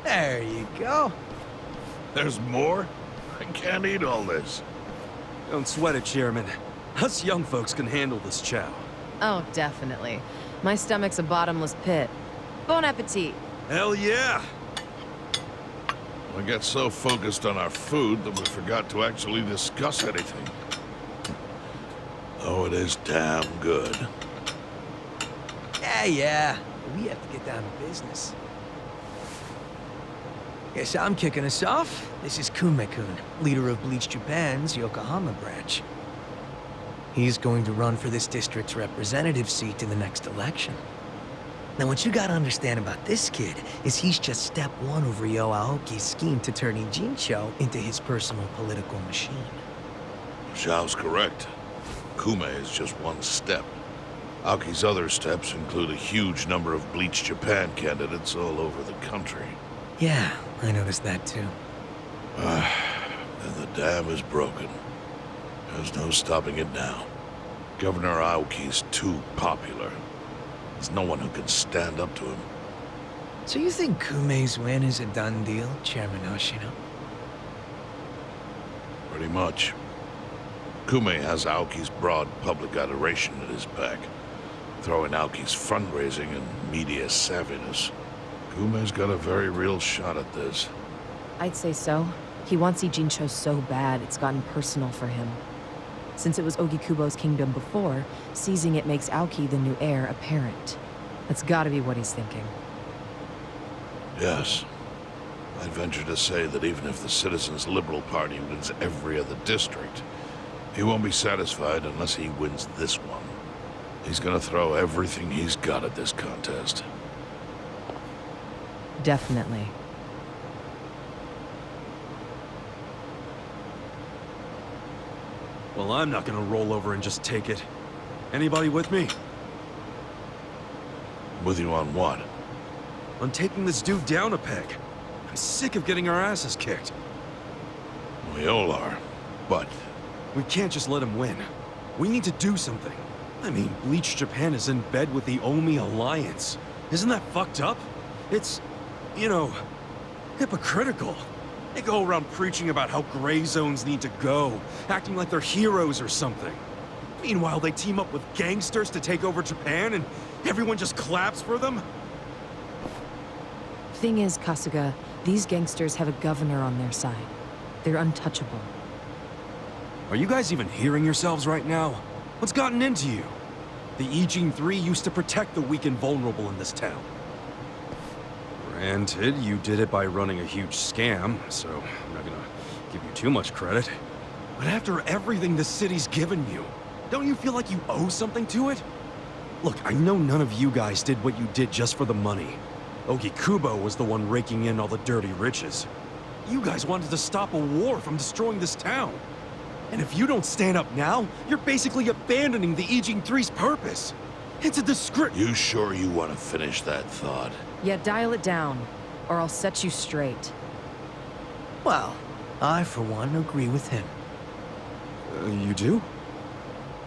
There you go. There's more? I can't eat all this. Don't sweat it, Chairman. Us young folks can handle this chow. Oh, definitely. My stomach's a bottomless pit. Bon appetit. Hell yeah! We got so focused on our food that we forgot to actually discuss anything. Oh, it is damn good. Yeah. We have to get down to business. Guess I'm kicking us off. This is Kume-kun, leader of Bleach Japan's Yokohama branch. He's going to run for this district's representative seat in the next election. Now, what you gotta understand about this kid is he's just step one of Ryo Aoki's scheme to turn Ijincho into his personal political machine. Zhao's correct. Kume is just one step. Aoki's other steps include a huge number of Bleach Japan candidates all over the country. Yeah, I noticed that too. And the dam is broken. There's no stopping it now. Governor Aoki's too popular. There's no one who can stand up to him. So you think Kume's win is a done deal, Chairman Hoshino? Pretty much. Kume has Aoki's broad public adoration at his back. Throwing Aoki's fundraising and media savviness. Kume's got a very real shot at this. I'd say so. He wants Ijincho so bad, it's gotten personal for him. Since it was Ogikubo's kingdom before, seizing it makes Aoki the new heir apparent. That's gotta be what he's thinking. Yes. I'd venture to say that even if the Citizens' Liberal Party wins every other district, he won't be satisfied unless he wins this one. He's gonna throw everything he's got at this contest. Definitely. Well, I'm not gonna roll over and just take it. Anybody with me? With you on what? On taking this dude down a peg. I'm sick of getting our asses kicked. We all are, but... We can't just let him win. We need to do something. I mean, Bleach Japan is in bed with the Omi Alliance. Isn't that fucked up? It's, you know, hypocritical. They go around preaching about how gray zones need to go, acting like they're heroes or something. Meanwhile, they team up with gangsters to take over Japan, and everyone just claps for them? Thing is, Kasuga, these gangsters have a governor on their side. They're untouchable. Are you guys even hearing yourselves right now? What's gotten into you? The Ijin 3 used to protect the weak and vulnerable in this town. Granted, you did it by running a huge scam, so I'm not gonna give you too much credit. But after everything the city's given you, don't you feel like you owe something to it? Look, I know none of you guys did what you did just for the money. Ogikubo was the one raking in all the dirty riches. You guys wanted to stop a war from destroying this town. And if you don't stand up now, you're basically abandoning the Ijin 3's purpose. It's a disgrace. You sure you want to finish that thought? Yeah, dial it down, or I'll set you straight. Well, I, for one, agree with him. You do?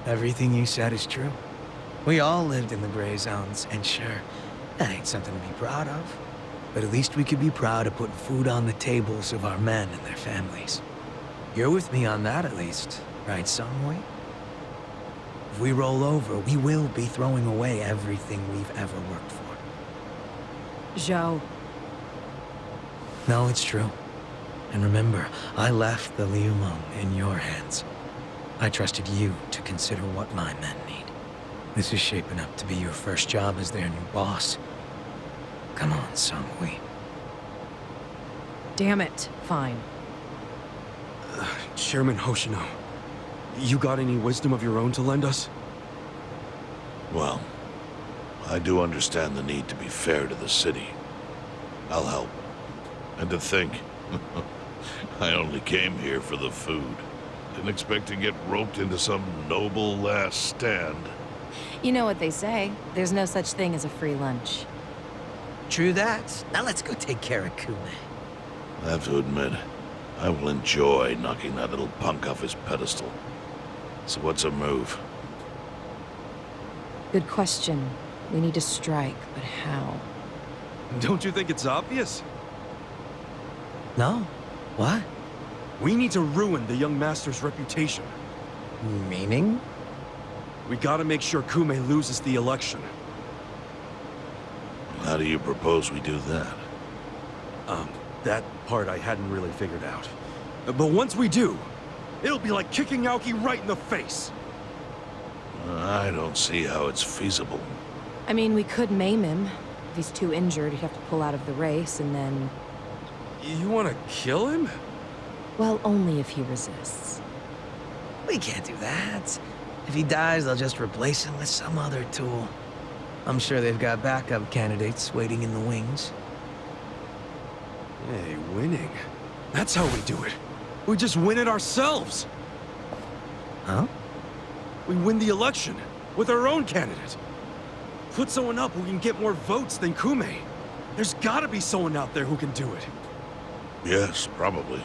Everything you said is true. We all lived in the gray zones, and sure, that ain't something to be proud of. But at least we could be proud of putting food on the tables of our men and their families. You're with me on that, at least, right, Samui? If we roll over, we will be throwing away everything we've ever worked for. Zhao. No, it's true. And remember, I left the Liumeng in your hands. I trusted you to consider what my men need. This is shaping up to be your first job as their new boss. Come on, Samui. Damn it. Fine. Chairman Hoshino, you got any wisdom of your own to lend us? Well, I do understand the need to be fair to the city. I'll help. And to think, I only came here for the food. Didn't expect to get roped into some noble last stand. You know what they say. There's no such thing as a free lunch. True that. Now let's go take care of Kume. I have to admit, I will enjoy knocking that little punk off his pedestal. So what's a move? Good question. We need to strike, but how? Don't you think it's obvious? No? What? We need to ruin the young master's reputation. Meaning? We gotta make sure Kume loses the election. How do you propose we do that? That part I hadn't really figured out. But once we do, it'll be like kicking Aoki right in the face. I don't see how it's feasible. I mean, we could maim him. If he's too injured, he'd have to pull out of the race, and then... You wanna kill him? Well, only if he resists. We can't do that. If he dies, they'll just replace him with some other tool. I'm sure they've got backup candidates waiting in the wings. Hey, winning. That's how we do it. We just win it ourselves. Huh? We win the election with our own candidate. Put someone up who can get more votes than Kume. There's gotta be someone out there who can do it. Yes, probably.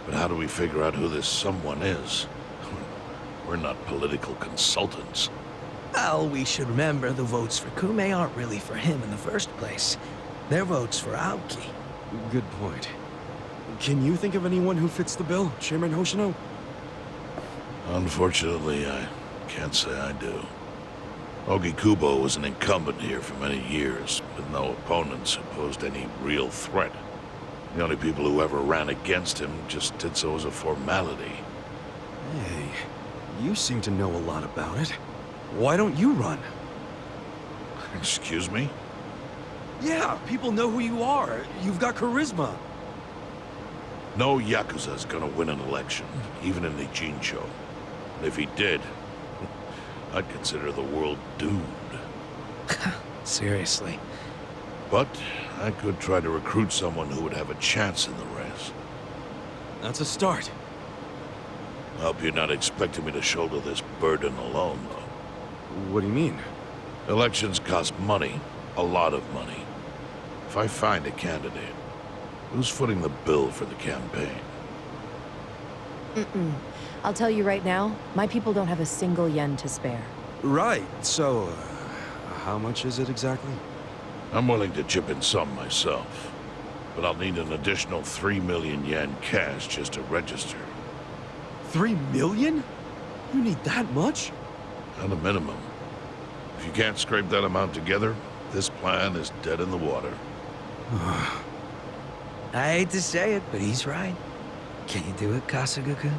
But how do we figure out who this someone is? We're not political consultants. Well, we should remember the votes for Kume aren't really for him in the first place. They're votes for Aoki. Good point. Can you think of anyone who fits the bill, Chairman Hoshino? Unfortunately, I can't say I do. Ogikubo was an incumbent here for many years, with no opponents who posed any real threat. The only people who ever ran against him just did so as a formality. Hey, you seem to know a lot about it. Why don't you run? Excuse me? Yeah, people know who you are. You've got charisma. No Yakuza's gonna win an election, even in the Jincho. And if he did, I'd consider the world doomed. Seriously. But I could try to recruit someone who would have a chance in the race. That's a start. I hope you're not expecting me to shoulder this burden alone, though. What do you mean? Elections cost money, a lot of money. If I find a candidate, who's footing the bill for the campaign? I'll tell you right now, my people don't have a single yen to spare. Right, so, how much is it exactly? I'm willing to chip in some myself, but I'll need an additional 3 million yen cash just to register. 3 million? You need that much? At a minimum. If you can't scrape that amount together, this plan is dead in the water. I hate to say it, but he's right. Can you do it, Kasuga-kun?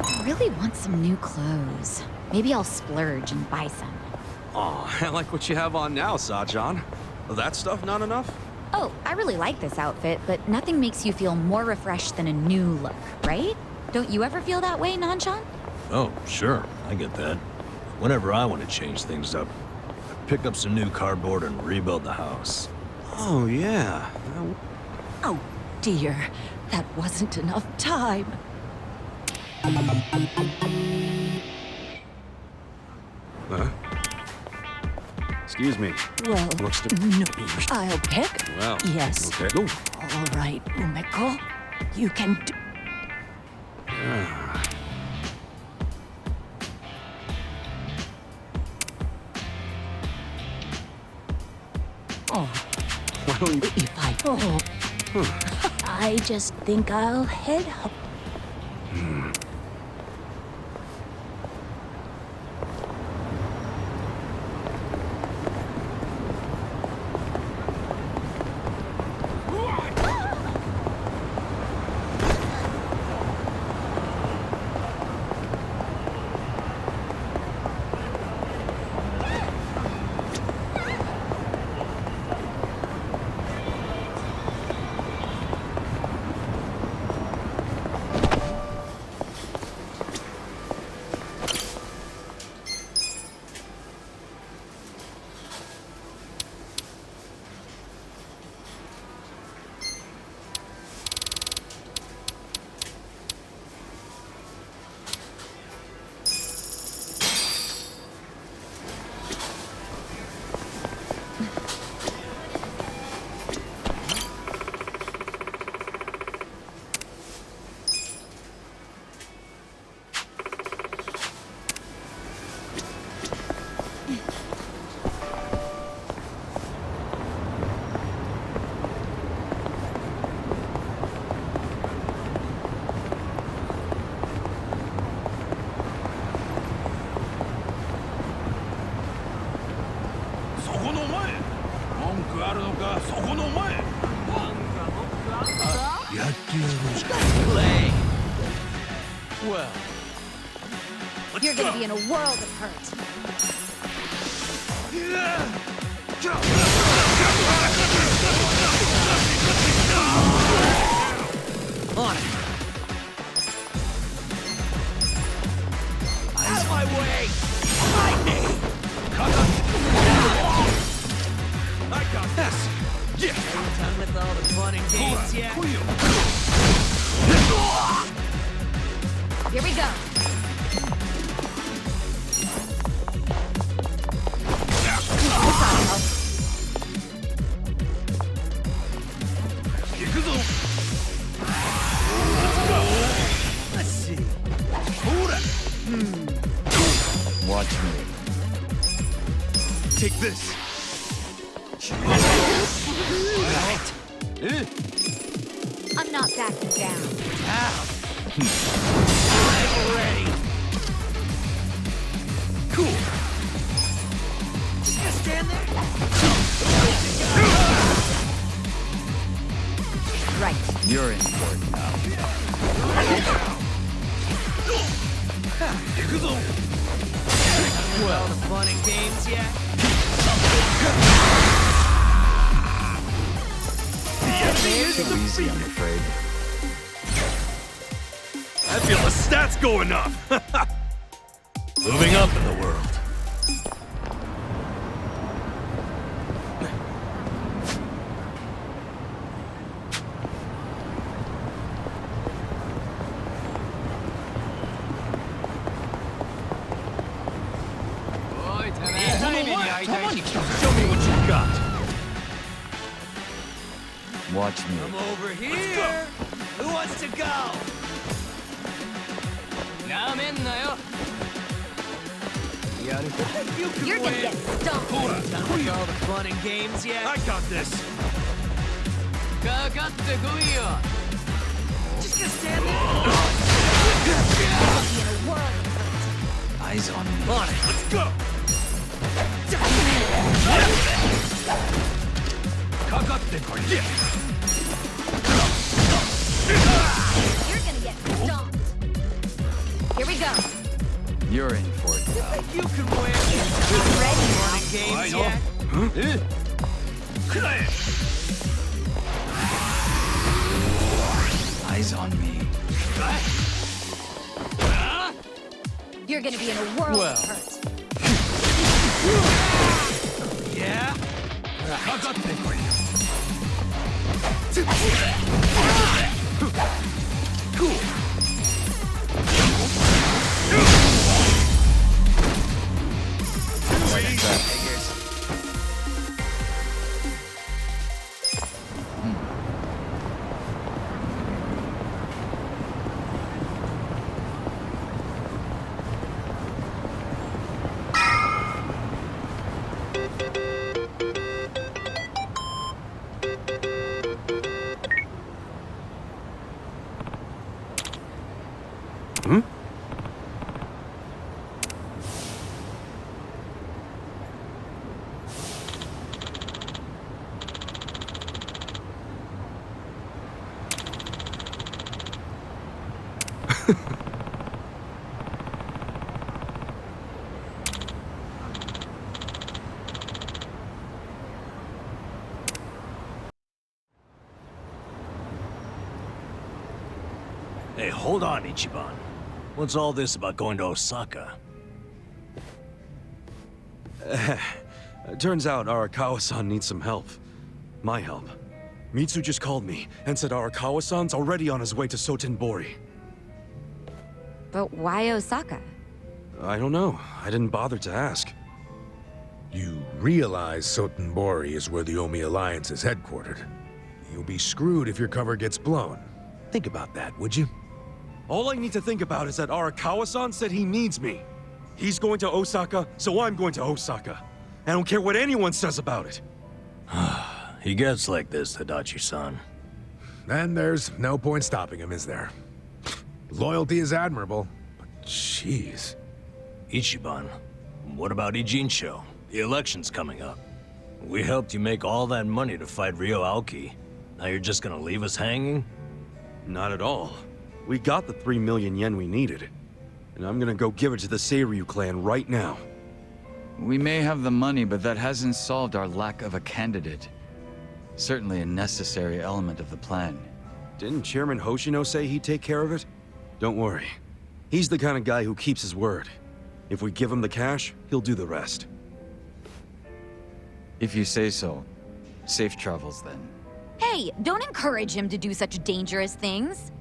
I really want some new clothes. Maybe I'll splurge and buy some. Aw, I like what you have on now, Sajan. That stuff not enough? Oh, I really like this outfit, but nothing makes you feel more refreshed than a new look, right? Don't you ever feel that way, Nanshan? Oh, sure, I get that. Whenever I want to change things up, I pick up some new cardboard and rebuild the house. Oh, yeah. Oh, dear. That wasn't enough time. Huh? Excuse me. Well, Looks to... no, I'll pick. Well, Yes. okay. Oh. All right, Umeko. You can do... Oh, Why don't you... if I... Oh. I just think I'll head home. Play. Well, You're gonna be in a world of hurt. on it. Out of my way! Fight me! I got this! Yeah! Done with all the fun and games yet? Here we go. Let's see. Watch me. Take this. I'm not backing down. I'm ready. Cool. Just gonna stand there? Right. You're in for it now. Well, the fun and games yet? Too easy, I'm afraid. I feel the stats going up. Moving up in the world. Show me what you got. Watch me. I'm over here. Who wants to go? You can You're gonna win. get stomped. Done with all the fun and games yet? I got this. Just gonna stand there? Be in a world of hurt. Eyes on me. On it. Let's go. You're gonna get stomped. Here we go. You're in for it now. You can win. I'm ready Fun now. and games yet? Eyes on me. You're gonna be in a world Well. of hurt. Yeah? Cool. Hey, hold on, Ichiban. What's all this about going to Osaka? Turns out Arakawa-san needs some help. My help. Mitsu just called me and said Arakawa-san's already on his way to Sotenbori. But why Osaka? I don't know. I didn't bother to ask. You realize Sotenbori is where the Omi Alliance is headquartered. You'll be screwed if your cover gets blown. Think about that, would you? All I need to think about is that Arakawa-san said he needs me. He's going to Osaka, so I'm going to Osaka. I don't care what anyone says about it. He gets like this, Tadachi-san. Then there's no point stopping him, is there? Loyalty is admirable, but jeez. Ichiban, what about Ijincho? The election's coming up. We helped you make all that money to fight Ryo Aoki. Now you're just gonna leave us hanging? Not at all. We got the 3 million yen we needed. And I'm gonna go give it to the Seiryu clan right now. We may have the money, but that hasn't solved our lack of a candidate. Certainly a necessary element of the plan. Didn't Chairman Hoshino say he'd take care of it? Don't worry. He's the kind of guy who keeps his word. If we give him the cash, he'll do the rest. If you say so. Safe travels then. Hey, don't encourage him to do such dangerous things.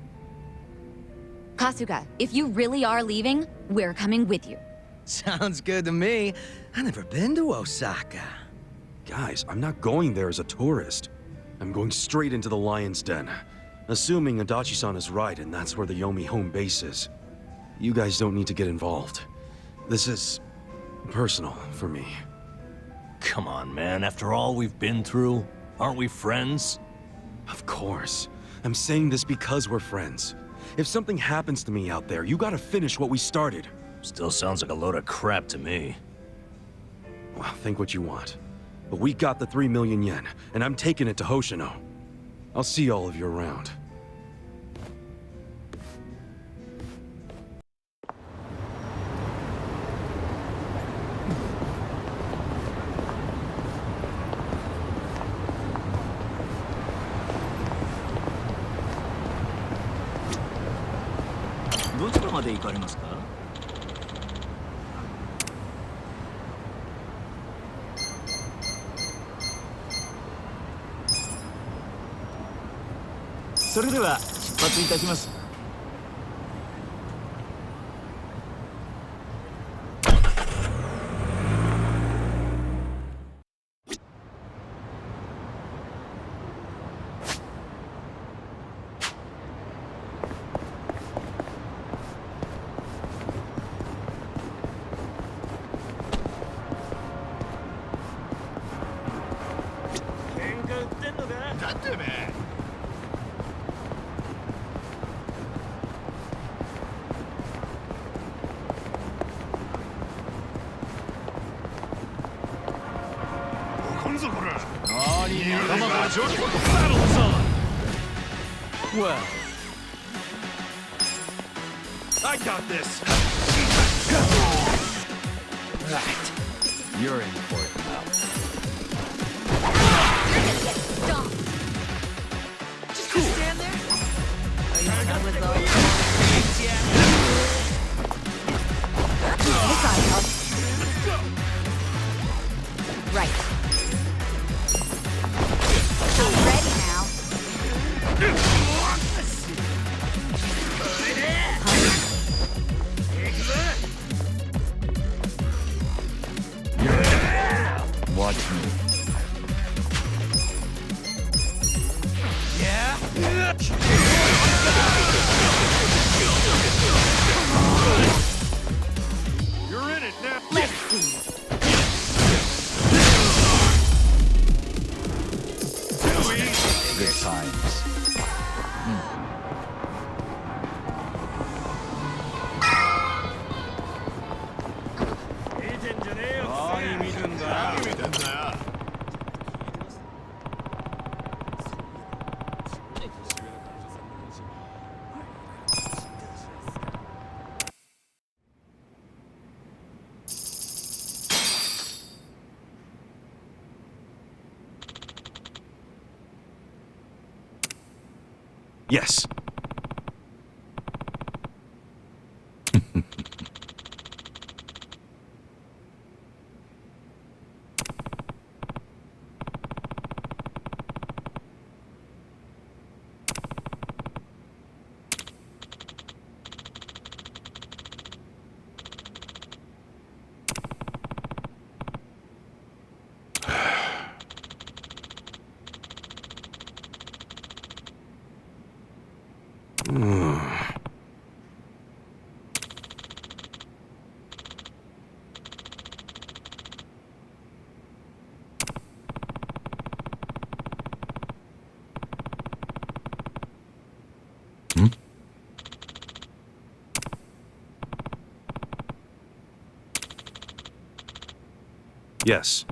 Kasuga, if you really are leaving, we're coming with you. Sounds good to me. I've never been to Osaka. Guys, I'm not going there as a tourist. I'm going straight into the Lion's Den. Assuming Adachi-san is right and that's where the Yomi home base is. You guys don't need to get involved. This is personal for me. Come on, man. After all we've been through, aren't we friends? Of course. I'm saying this because we're friends. If something happens to me out there, you gotta finish what we started. Still sounds like a load of crap to me. Well, think what you want. But we got the 3 million yen, and I'm taking it to Hoshino. I'll see all of you around. Well, I got this! right. You're in for it now. You're gonna get stomped. Just stand there. Are you done with those? This eye help. Right. I'm ready now. Watch me. You're in it now! Let's see. Good times. Yes. Yes.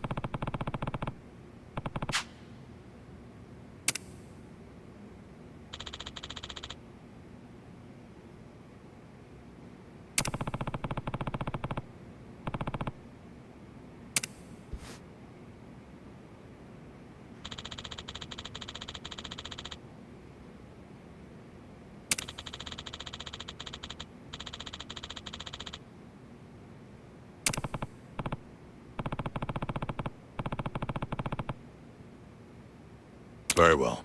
Very well.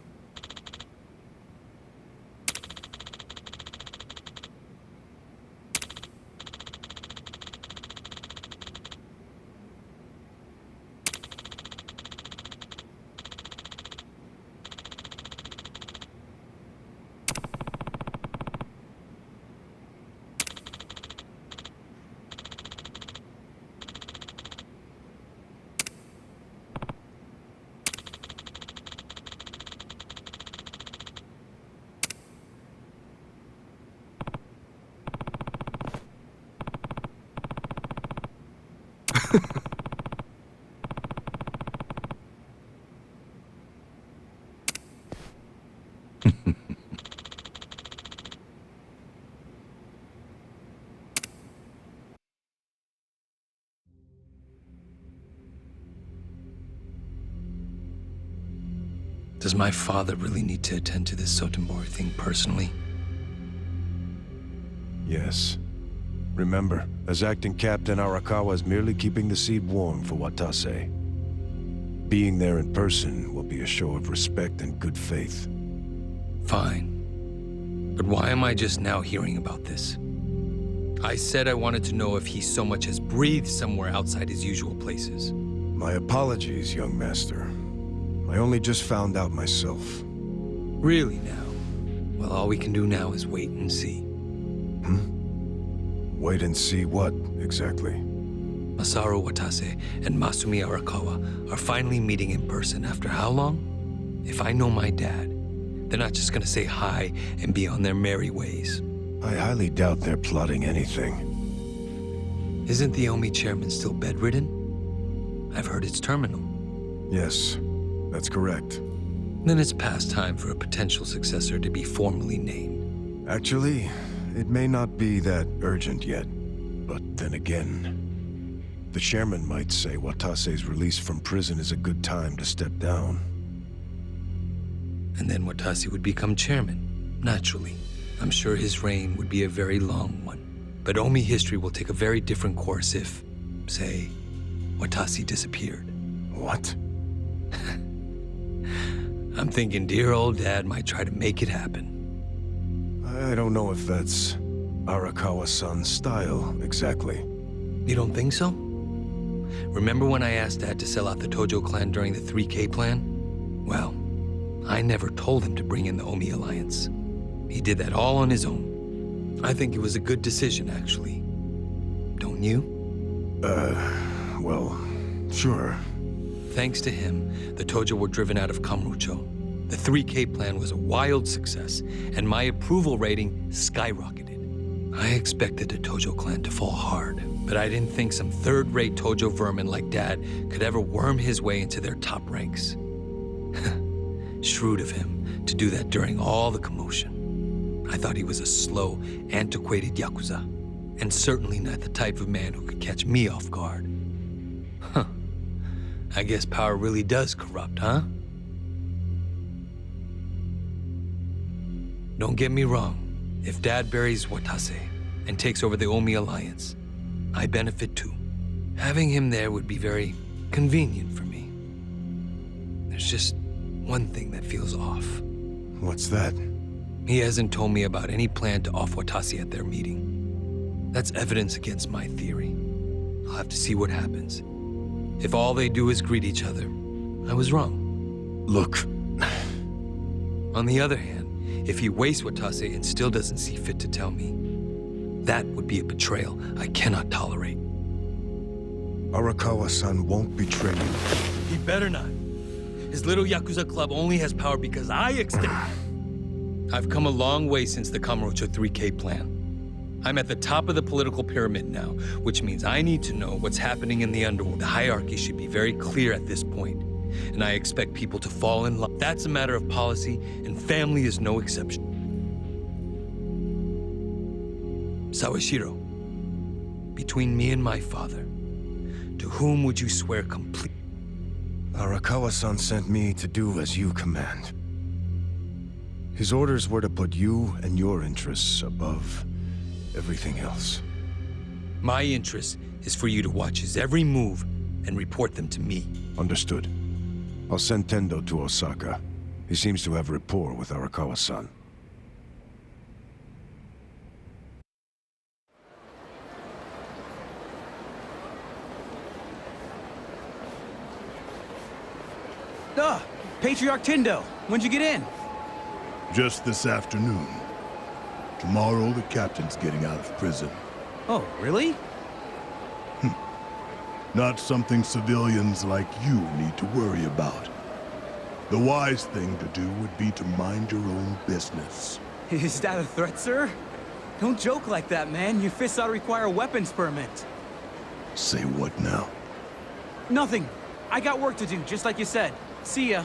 Does my father really need to attend to this Sotenbori thing personally? Yes. Remember, as acting captain, Arakawa is merely keeping the seed warm for Watase. Being there in person will be a show of respect and good faith. Fine. But why am I just now hearing about this? I said I wanted to know if he so much as breathed somewhere outside his usual places. My apologies, young master. I only just found out myself. Really now? Well, all we can do now is wait and see. Wait and see what, exactly? Masaru Watase and Masumi Arakawa are finally meeting in person after how long? If I know my dad, they're not just gonna say hi and be on their merry ways. I highly doubt they're plotting anything. Isn't the Omi chairman still bedridden? I've heard it's terminal. Yes, that's correct. Then it's past time for a potential successor to be formally named. Actually, it may not be that urgent yet. But then again, the chairman might say Watase's release from prison is a good time to step down. And then Watase would become chairman, naturally. I'm sure his reign would be a very long one. But Omi history will take a very different course if, say, Watase disappeared. What? I'm thinking dear old dad might try to make it happen. I don't know if that's Arakawa-san's style, exactly. You don't think so? Remember when I asked Dad to sell out the Tojo clan during the 3K plan? Well, I never told him to bring in the Omi Alliance. He did that all on his own. I think it was a good decision, actually. Don't you? Well, sure. Thanks to him, the Tojo were driven out of Kamurocho. The 3K plan was a wild success, and my approval rating skyrocketed. I expected the Tojo clan to fall hard, but I didn't think some third-rate Tojo vermin like Dad could ever worm his way into their top ranks. Shrewd of him to do that during all the commotion. I thought he was a slow, antiquated Yakuza, and certainly not the type of man who could catch me off guard. Huh. I guess power really does corrupt, huh? Don't get me wrong. If Dad buries Watase and takes over the Omi Alliance, I benefit too. Having him there would be very convenient for me. There's just one thing that feels off. What's that? He hasn't told me about any plan to off Watase at their meeting. That's evidence against my theory. I'll have to see what happens. If all they do is greet each other, I was wrong. Look. On the other hand, if he wastes Watase and still doesn't see fit to tell me, that would be a betrayal I cannot tolerate. Arakawa-san won't betray you. He better not. His little Yakuza club only has power because I extend it. I've come a long way since the Kamurocho 3K plan. I'm at the top of the political pyramid now, which means I need to know what's happening in the underworld. The hierarchy should be very clear at this point, and I expect people to fall in love. That's a matter of policy, and family is no exception. Sawashiro, between me and my father, to whom would you swear complete? Arakawa-san sent me to do as you command. His orders were to put you and your interests above everything else. My interest is for you to watch his every move and report them to me. Understood. I'll send Tendo to Osaka. He seems to have rapport with Arakawa-san. Patriarch Tindo. When'd you get in? Just this afternoon. Tomorrow, the captain's getting out of prison. Oh, really? Not something civilians like you need to worry about. The wise thing to do would be to mind your own business. Is that a threat, sir? Don't joke like that, man. Your fists ought to require a weapons permit. Say what now? Nothing. I got work to do, just like you said. See ya.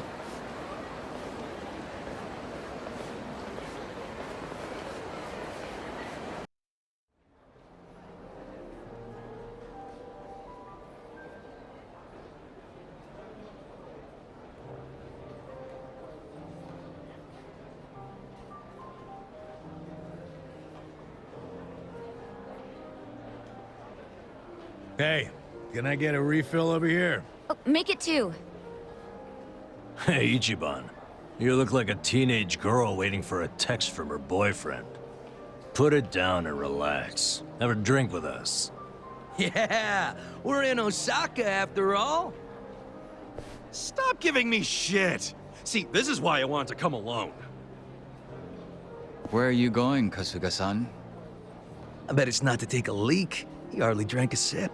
Hey, can I get a refill over here? Oh, make it 2. Hey, Ichiban. You look like a teenage girl waiting for a text from her boyfriend. Put it down and relax. Have a drink with us. Yeah, we're in Osaka after all. Stop giving me shit! See, this is why I wanted to come alone. Where are you going, Kasuga-san? I bet it's not to take a leak. He hardly drank a sip.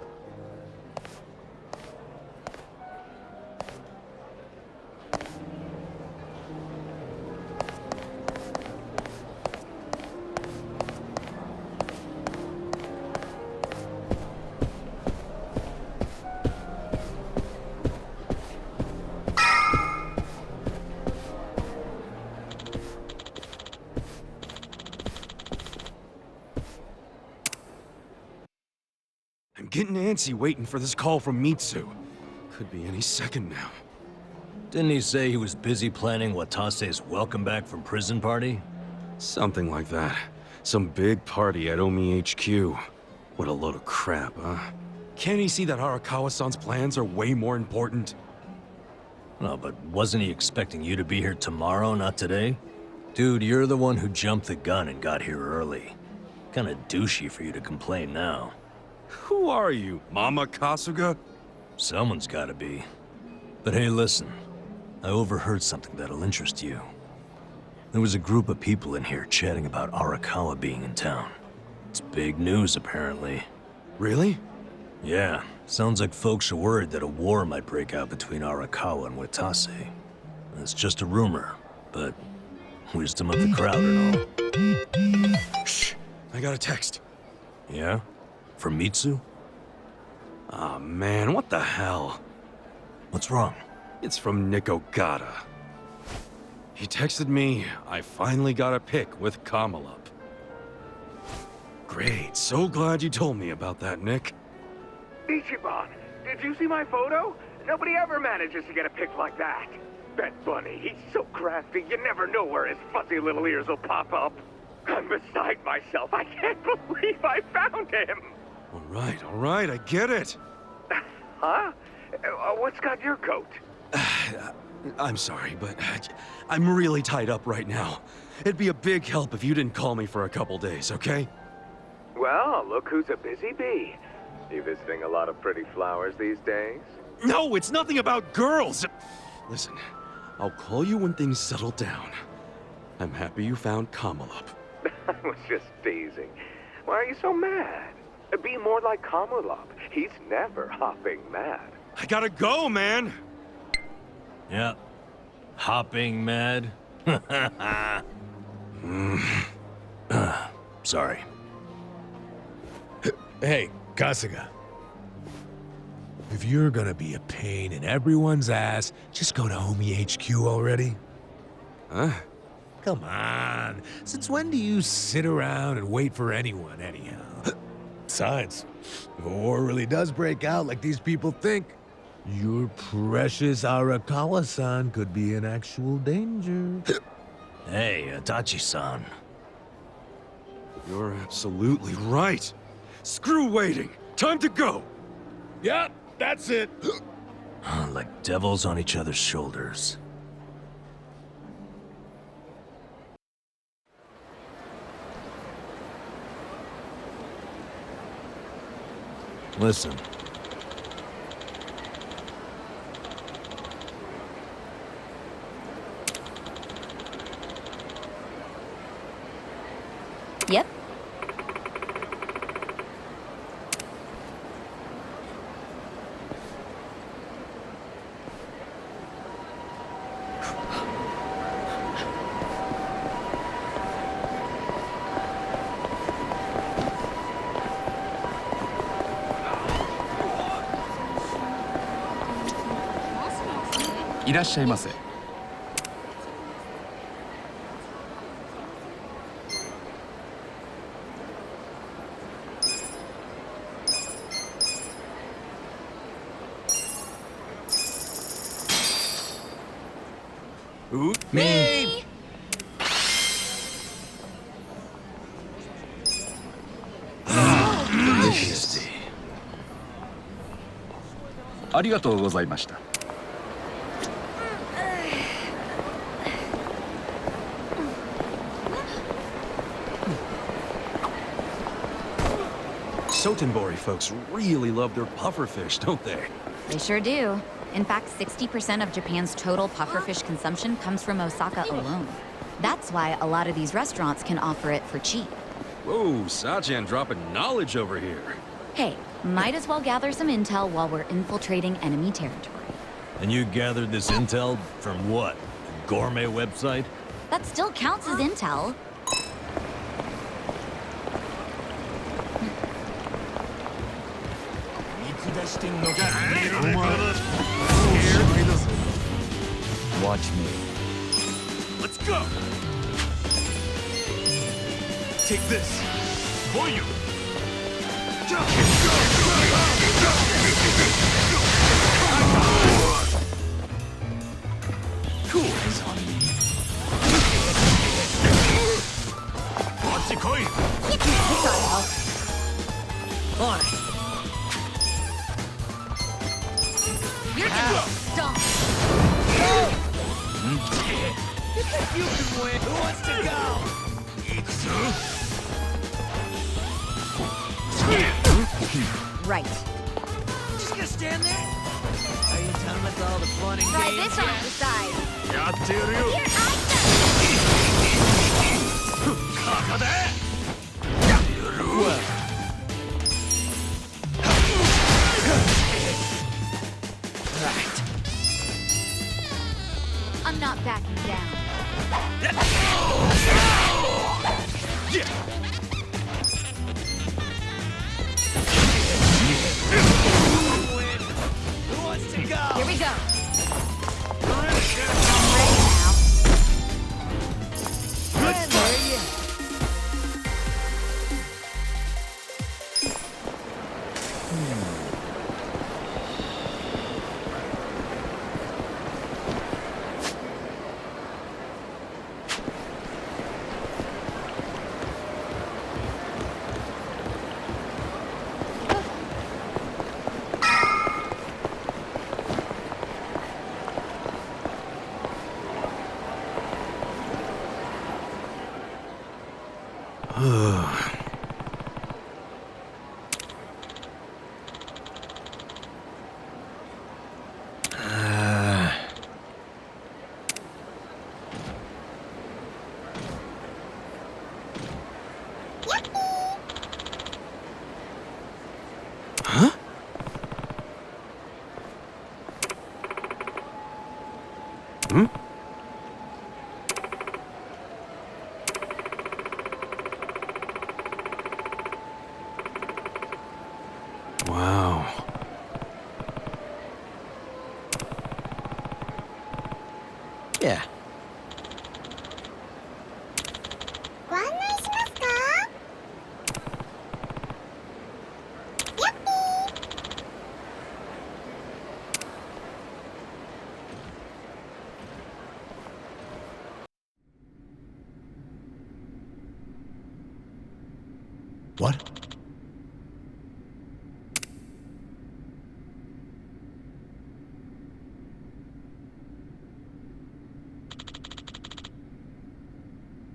I'm getting antsy waiting for this call from Mitsu. Could be any second now. Didn't he say he was busy planning Watase's welcome back from prison party? Something like that. Some big party at Omi HQ. What a load of crap, huh? Can't he see that Arakawa-san's plans are way more important? No, but wasn't he expecting you to be here tomorrow, not today? Dude, you're the one who jumped the gun and got here early. Kinda douchey for you to complain now. Who are you, Mama Kasuga? Someone's gotta be. But hey, listen. I overheard something that'll interest you. There was a group of people in here chatting about Arakawa being in town. It's big news, apparently. Really? Yeah, sounds like folks are worried that a war might break out between Arakawa and Watase. It's just a rumor, but wisdom of the crowd and all. Shh! I got a text. Yeah? From Mitsu? Aw, man, what the hell? What's wrong? It's from Nick Ogata. He texted me, I finally got a pic with Kamalup. Great, so glad you told me about that, Nick. Ichiban, did you see my photo? Nobody ever manages to get a pic like that. Bet Bunny, he's so crafty, you never know where his fuzzy little ears will pop up. I'm beside myself. I can't believe I found him. All right, I get it. Huh? What's got your coat? I'm sorry, but I'm really tied up right now. It'd be a big help if you didn't call me for a couple days, okay? Well, look who's a busy bee. You visiting a lot of pretty flowers these days? No, it's nothing about girls! Listen, I'll call you when things settle down. I'm happy you found Kamalup. I was just teasing. Why are you so mad? Be more like Kamalup. He's never hopping mad. I gotta go, man! Yeah. Hopping mad? Sorry. Hey, Kasuga. If you're gonna be a pain in everyone's ass, just go to Omi HQ already. Huh? Come on. Since when do you sit around and wait for anyone, anyhow? Besides, if a war really does break out like these people think, your precious Arakawa-san could be in actual danger. Hey, Itachi-san. You're absolutely right. Screw waiting. Time to go. Yep, that's it. Like devils on each other's shoulders. Listen. Yep. Me! ありがとうございました。Sotenbori folks really love their pufferfish, don't they? They sure do. In fact, 60% of Japan's total pufferfish consumption comes from Osaka alone. That's why a lot of these restaurants can offer it for cheap. Whoa, Sachan dropping knowledge over here. Hey, might as well gather some intel while we're infiltrating enemy territory. And you gathered this intel from what? A gourmet website? That still counts as intel. Watch me. Let's go! Take this! Koyu! Cool! Watch it, Koyu! On it. You're gonna stop. You can win. Who wants to go? Right. Just gonna stand there? Are you done with all the fun and Try games this on yet? the side. Yatteru! Here, I'm not backing down. Who wants to go? Here we go. I'm ready now. And there you Wow. Yeah. What?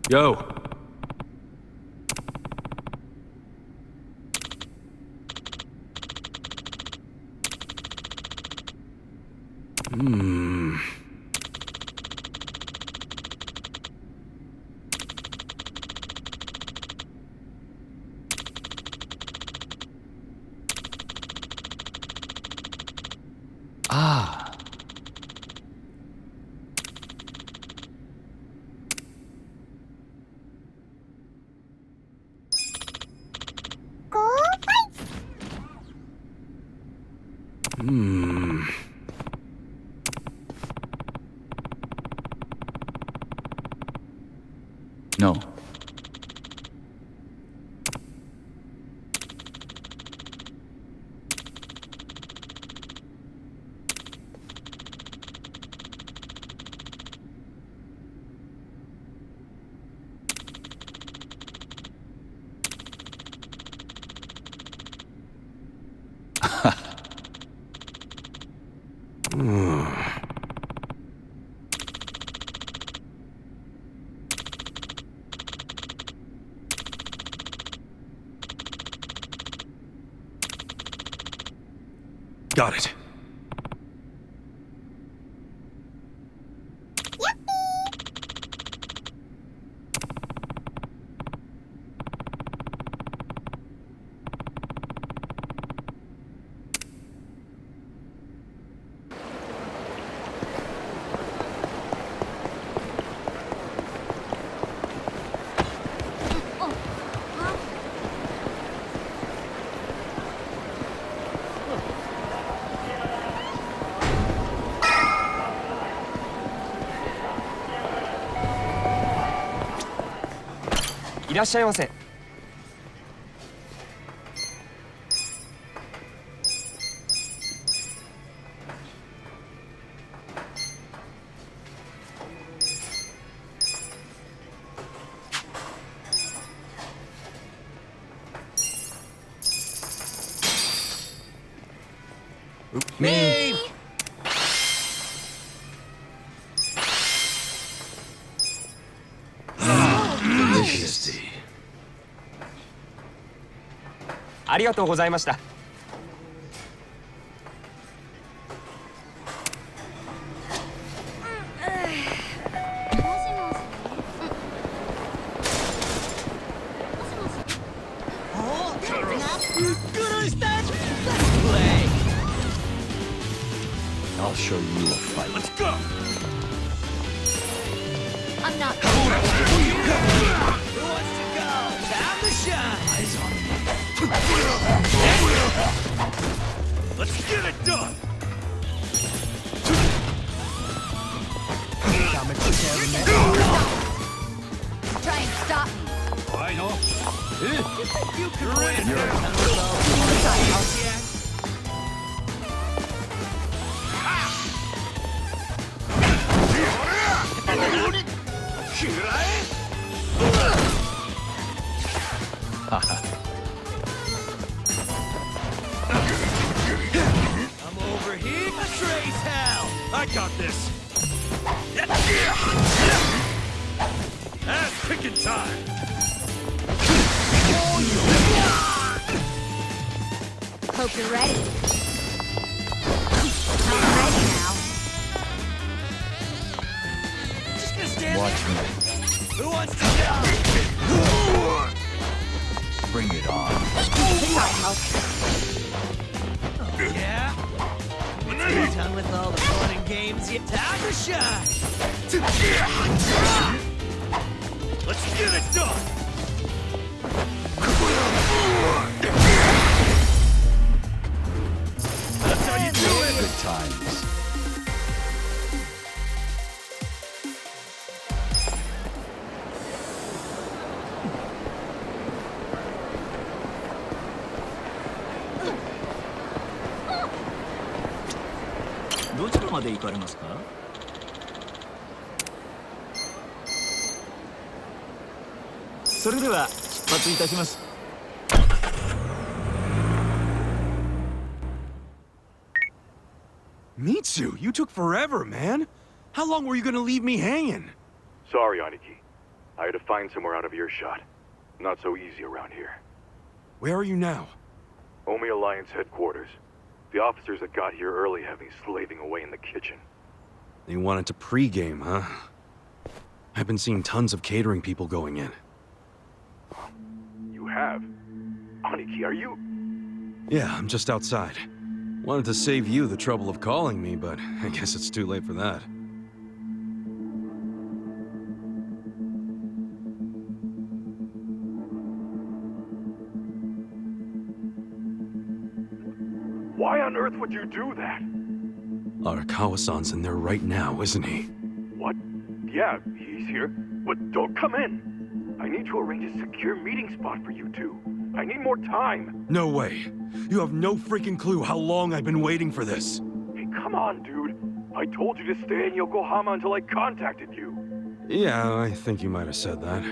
Yo! No. Got it. Me! Delicious. ありがとうございました。I'll show you a fight. Let's go! I'm not. Who wants to go? Time to shine! Eyes on me. Let's get it done! Try and stop me. I know. You can win. I'm over here. Trace hell! I got this. Ass kicking time. Hope you're ready. I'm ready now. Just gonna stand Watch me. there. Who wants to go? Bring it on. Yeah? It's done with all the fun and games. Yet time to shine. Let's get it done. That's how you do it. Good times. Mitsu, you took forever, man. How long were you gonna leave me hanging? Sorry, Aniki. I had to find somewhere out of earshot. Not so easy around here. Where are you now? Omi Alliance headquarters. The officers that got here early have me slaving away in the kitchen. They wanted to pre-game, huh? I've been seeing tons of catering people going in. You have? Aniki, are you? Yeah, I'm just outside. Wanted to save you the trouble of calling me, but I guess it's too late for that. Why on earth would you do that? Arakawa-san's in there right now, isn't he? What? Yeah, he's here. But don't come in. I need to arrange a secure meeting spot for you two. I need more time. No way. You have no freaking clue how long I've been waiting for this. Hey, come on, dude. I told you to stay in Yokohama until I contacted you. Yeah, I think you might have said that.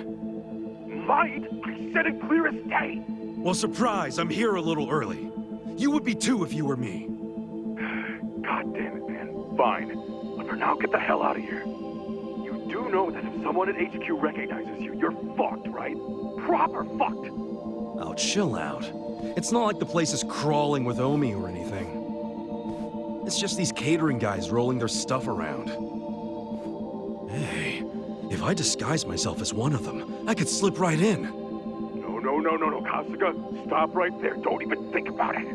Might? I said it clear as day. Well, surprise, I'm here a little early. You would be too if you were me. God damn it, man. Fine. But for now, get the hell out of here. You do know that if someone at HQ recognizes you, you're fucked, right? Proper fucked. Oh, chill out. It's not like the place is crawling with Omi or anything. It's just these catering guys rolling their stuff around. Hey, if I disguise myself as one of them, I could slip right in. No, Kasuga. Stop right there. Don't even think about it.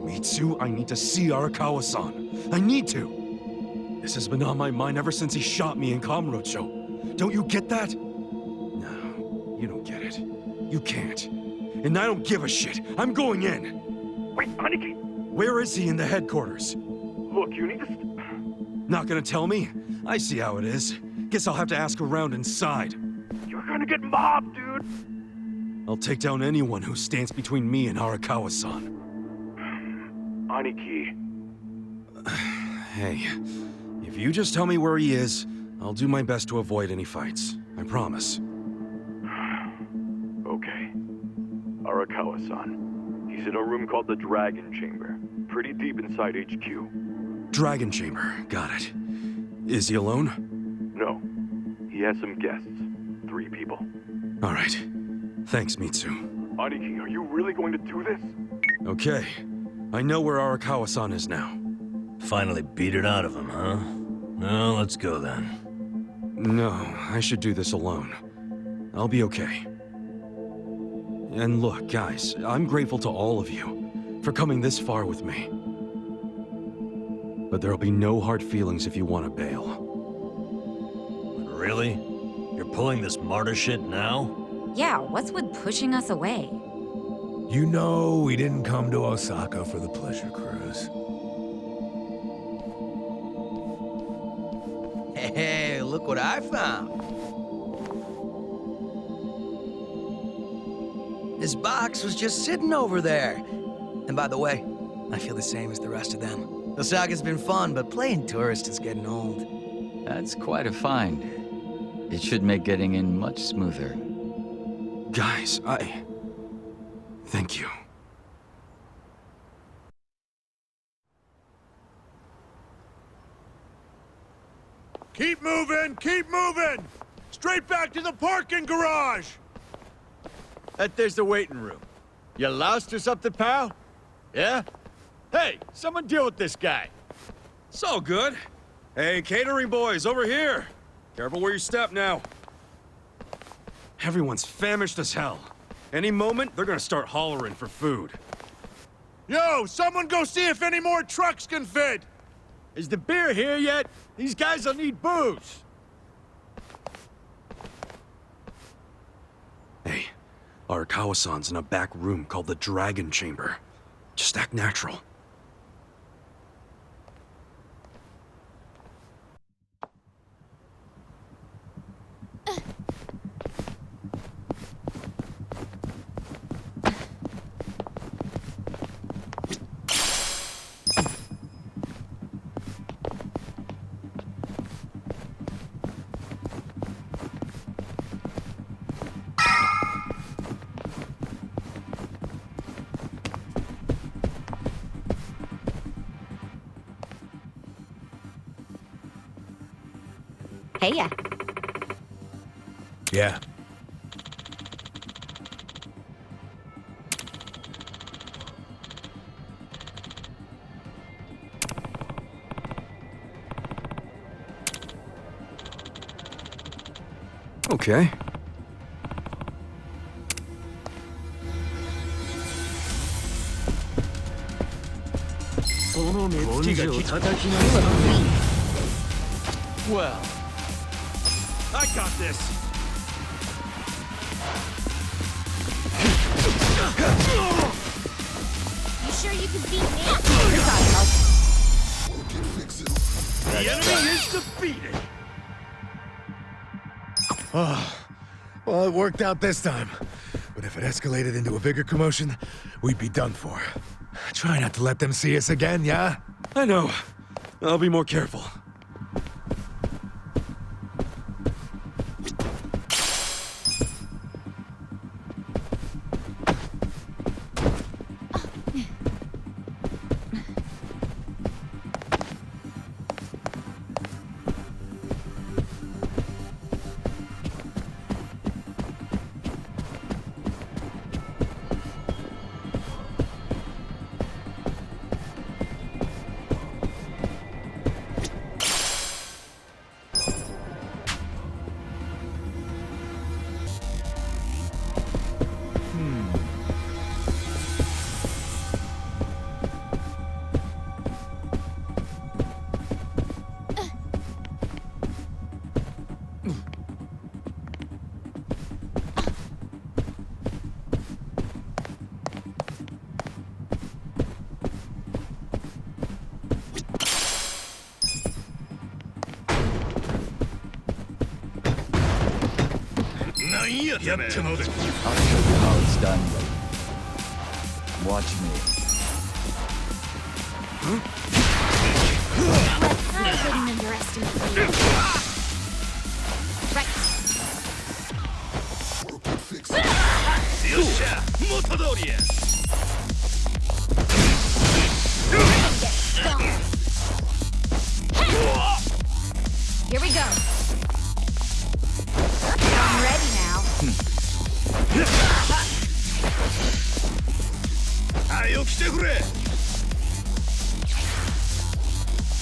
Mitsu, I need to see Arakawa-san. I need to. This has been on my mind ever since he shot me in Kamurocho. Don't you get that? No, you don't get it. You can't. And I don't give a shit. I'm going in. Wait, Aniki! Where is he in the headquarters? Look, you need to... Not gonna tell me? I see how it is. Guess I'll have to ask around inside. You're gonna get mobbed, dude! I'll take down anyone who stands between me and Arakawa-san. Aniki. Hey, if you just tell me where he is, I'll do my best to avoid any fights. I promise. Okay. Arakawa-san. He's in a room called the Dragon Chamber. Pretty deep inside HQ. Dragon Chamber, got it. Is he alone? No. He has some guests. 3 people. All right. Thanks, Mitsu. Aniki, are you really going to do this? Okay. I know where Arakawa-san is now. Finally beat it out of him, huh? No, let's go then. No, I should do this alone. I'll be okay. And look, guys, I'm grateful to all of you for coming this far with me. But there'll be no hard feelings if you want to bail. Really? You're pulling this martyr shit now? Yeah, what's with pushing us away? You know we didn't come to Osaka for the pleasure cruise. Hey, look what I found. This box was just sitting over there. And by the way, I feel the same as the rest of them. Osaka's been fun, but playing tourist is getting old. That's quite a find. It should make getting in much smoother. Guys, thank you. Keep moving! Keep moving! Straight back to the parking garage! There's the waiting room. You loused or something, pal? Yeah? Hey, someone deal with this guy. So good. Hey, catering boys, over here. Careful where you step now. Everyone's famished as hell. Any moment, they're gonna start hollering for food. Yo, someone go see if any more trucks can fit! Is the beer here yet? These guys will need booze. Hey, Arakawa-san's in a back room called the Dragon Chamber. Just act natural. Hey, ya. Yeah. Okay. Well, I got this. You sure you can beat me? The enemy is defeated. Well, it worked out this time. But if it escalated into a bigger commotion, we'd be done for. Try not to let them see us again, yeah? I know. I'll be more careful. I'll show you how it's done. Watch me. I couldn't underestimate you. Right. Here we go. I'm ready now.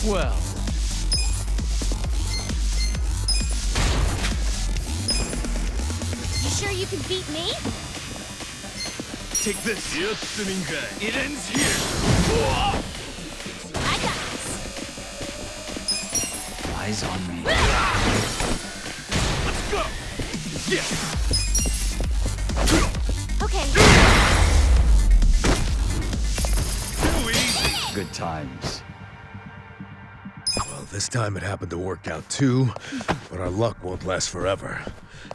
Well. You sure you can beat me? Take this. It ends here. I got this. Eyes on me. Let's go. Yeah. Okay. Good times. Well, this time it happened to work out too, but our luck won't last forever.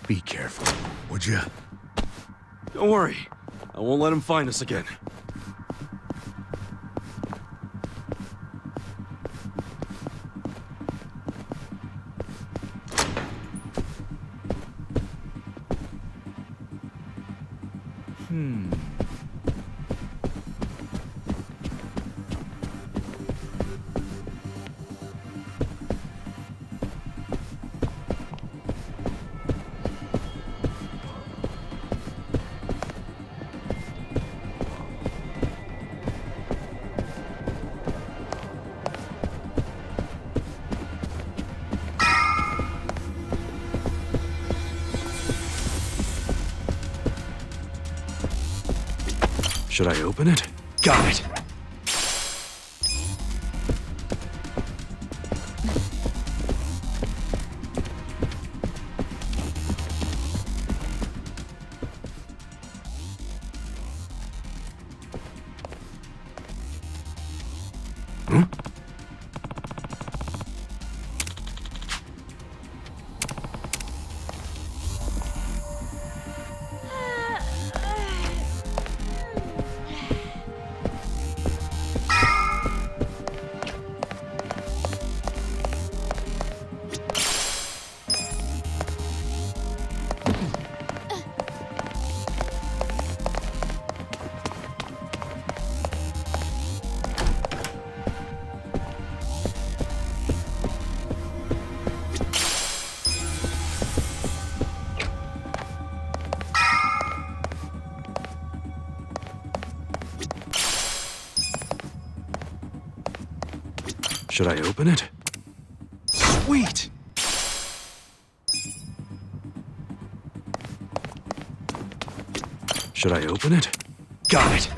Be careful, would you? Don't worry. I won't let him find us again. Should I open it? Got it! Should I open it? Sweet! Should I open it? Got it!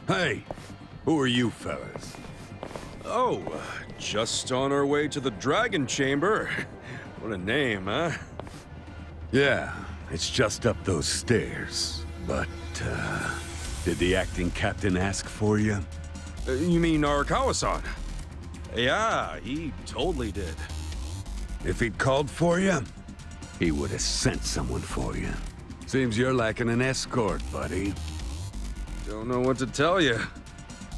Hey, who are you fellas? Oh, just on our way to the Dragon Chamber. What a name, huh? Yeah, it's just up those stairs. But, did the acting captain ask for you? You mean Arakawa-san? Yeah, he totally did. If he'd called for you, he would have sent someone for you. Seems you're lacking an escort, buddy. Don't know what to tell you.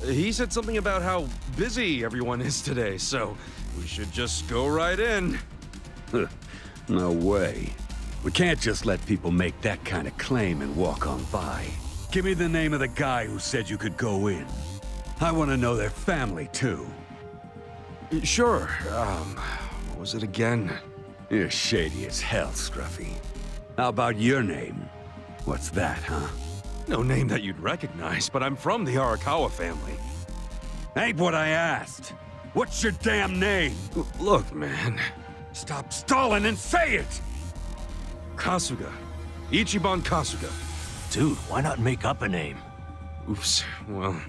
He said something about how busy everyone is today, so we should just go right in. No way. We can't just let people make that kind of claim and walk on by. Give me the name of the guy who said you could go in. I want to know their family, too. Sure. What was it again? You're shady as hell, Scruffy. How about your name? What's that, huh? No name that you'd recognize, but I'm from the Arakawa family. Ain't what I asked. What's your damn name? Look, man. Stop stalling and say it! Kasuga. Ichiban Kasuga. Dude, why not make up a name? Oops. Well,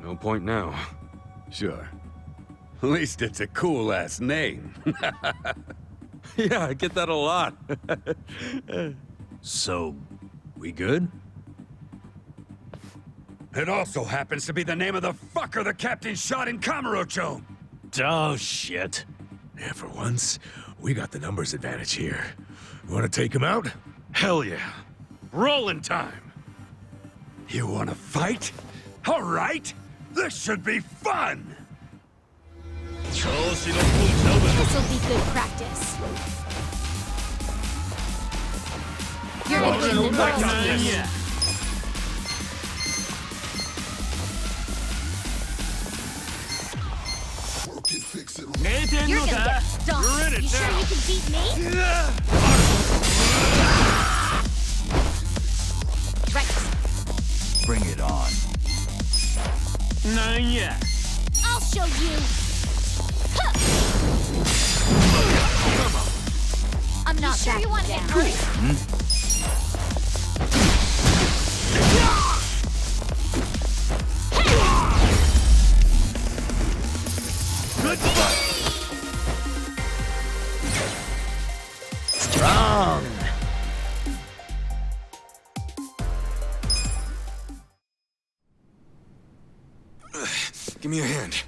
no point now. Sure. At least it's a cool-ass name. Yeah, I get that a lot. So, we good? It also happens to be the name of the fucker the captain shot in Kamurocho! Oh, shit. Yeah, for once, we got the numbers advantage here. You wanna take him out? Hell yeah. Rolling time. You wanna fight? All right! This should be fun! This'll be good practice. You're a good nimble. You're gonna get stomped. You're in it you sure now. you can beat me? Right. Bring it on. I'll show you. Huh. I'm not sure you want backing it down. first? Good fight. Strong. Give me a hand.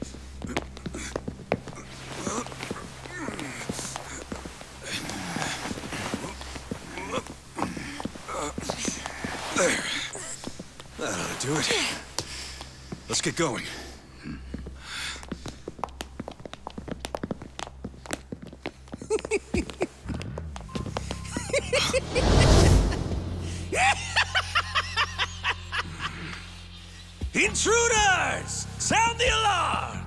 There. That ought to do it. Let's get going. Intruders! Sound the alarm!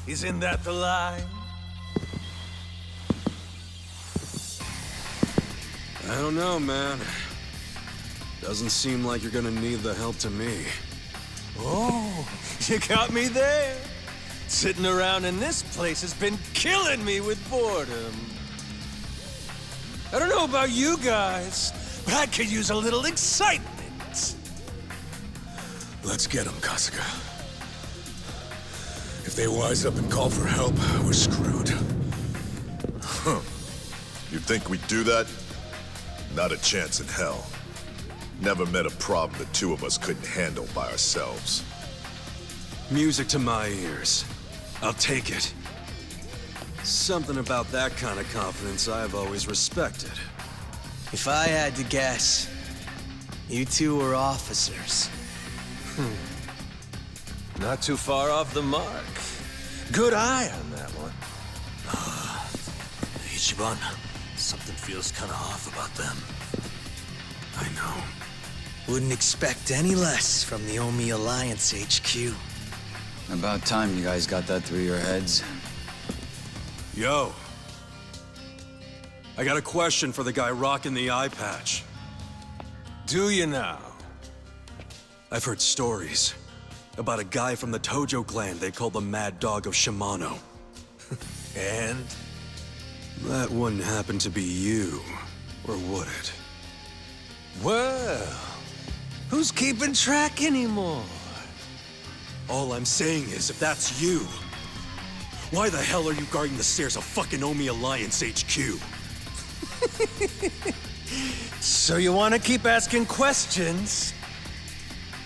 Isn't that the line? I don't know, man. Doesn't seem like you're gonna need the help to me. Oh, you got me there. Sitting around in this place has been killing me with boredom. I don't know about you guys, but I could use a little excitement. Let's get them, Kasuga. If they wise up and call for help, we're screwed. Huh. You think we'd do that? Not a chance in hell. Never met a problem the two of us couldn't handle by ourselves. Music to my ears. I'll take it. Something about that kind of confidence I've always respected. If I had to guess, you two were officers. Not too far off the mark. Good eye on that one. Ichiban, something feels kind of off about them. I know. Wouldn't expect any less from the Omi Alliance HQ. About time you guys got that through your heads. Yo. I got a question for the guy rocking the eye patch. Do you now? I've heard stories about a guy from the Tojo clan they call the Mad Dog of Shimano. And? That wouldn't happen to be you, or would it? Well, who's keeping track anymore? All I'm saying is, if that's you, Why the hell are you guarding the stairs of fucking Omi Alliance HQ? So you want to keep asking questions?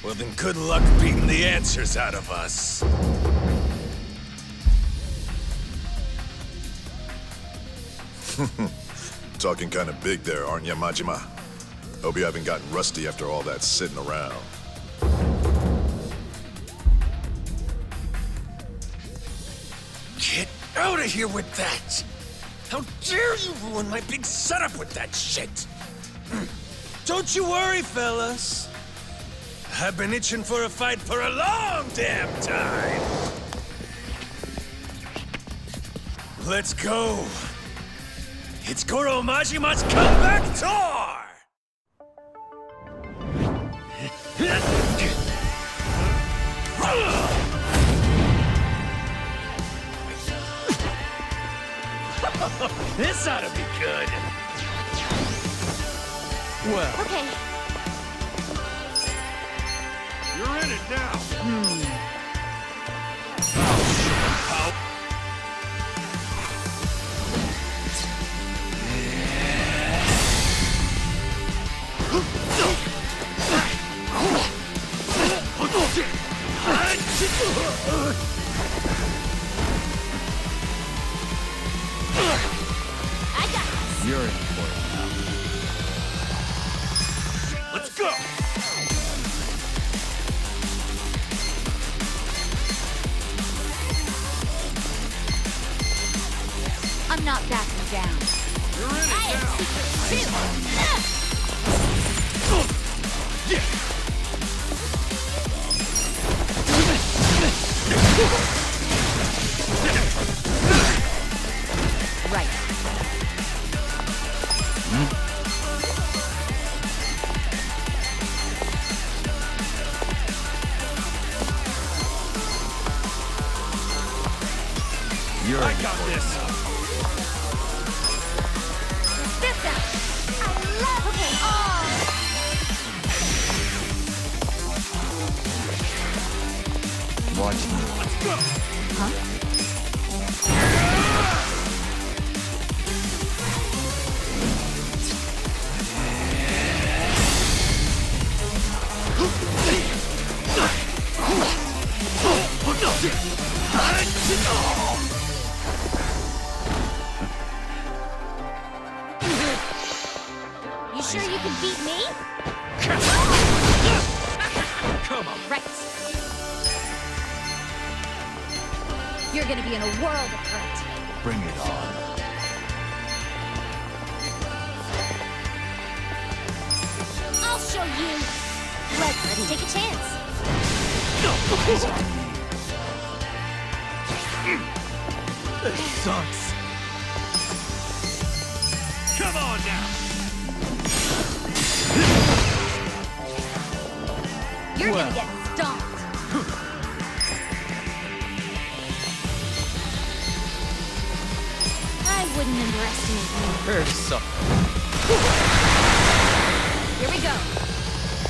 Well, then good luck beating the answers out of us. Talking kind of big there, aren't you, Majima? Hope you haven't gotten rusty after all that sitting around. Get out of here with that! How dare you ruin my big setup with that shit! Don't you worry, fellas. I've been itching for a fight for a long damn time. Let's go. It's Goro Majima's comeback tour! This ought to be good. Well. Okay. You're in it now. I got this. You're in for it now. Let's go. I'm not backing down. You're in it I have secrets too. Right. You're I in got for it this. now. This out. I love. Okay. Oh. Watch me. Let's go. Huh? You sure you can beat me? Come on. Right. You're gonna be in a world of hurt. Bring it on. I'll show you. Let's take a chance. This sucks. Come on now. You're gonna get stomped. I wouldn't underestimate you. There's something. Here we go.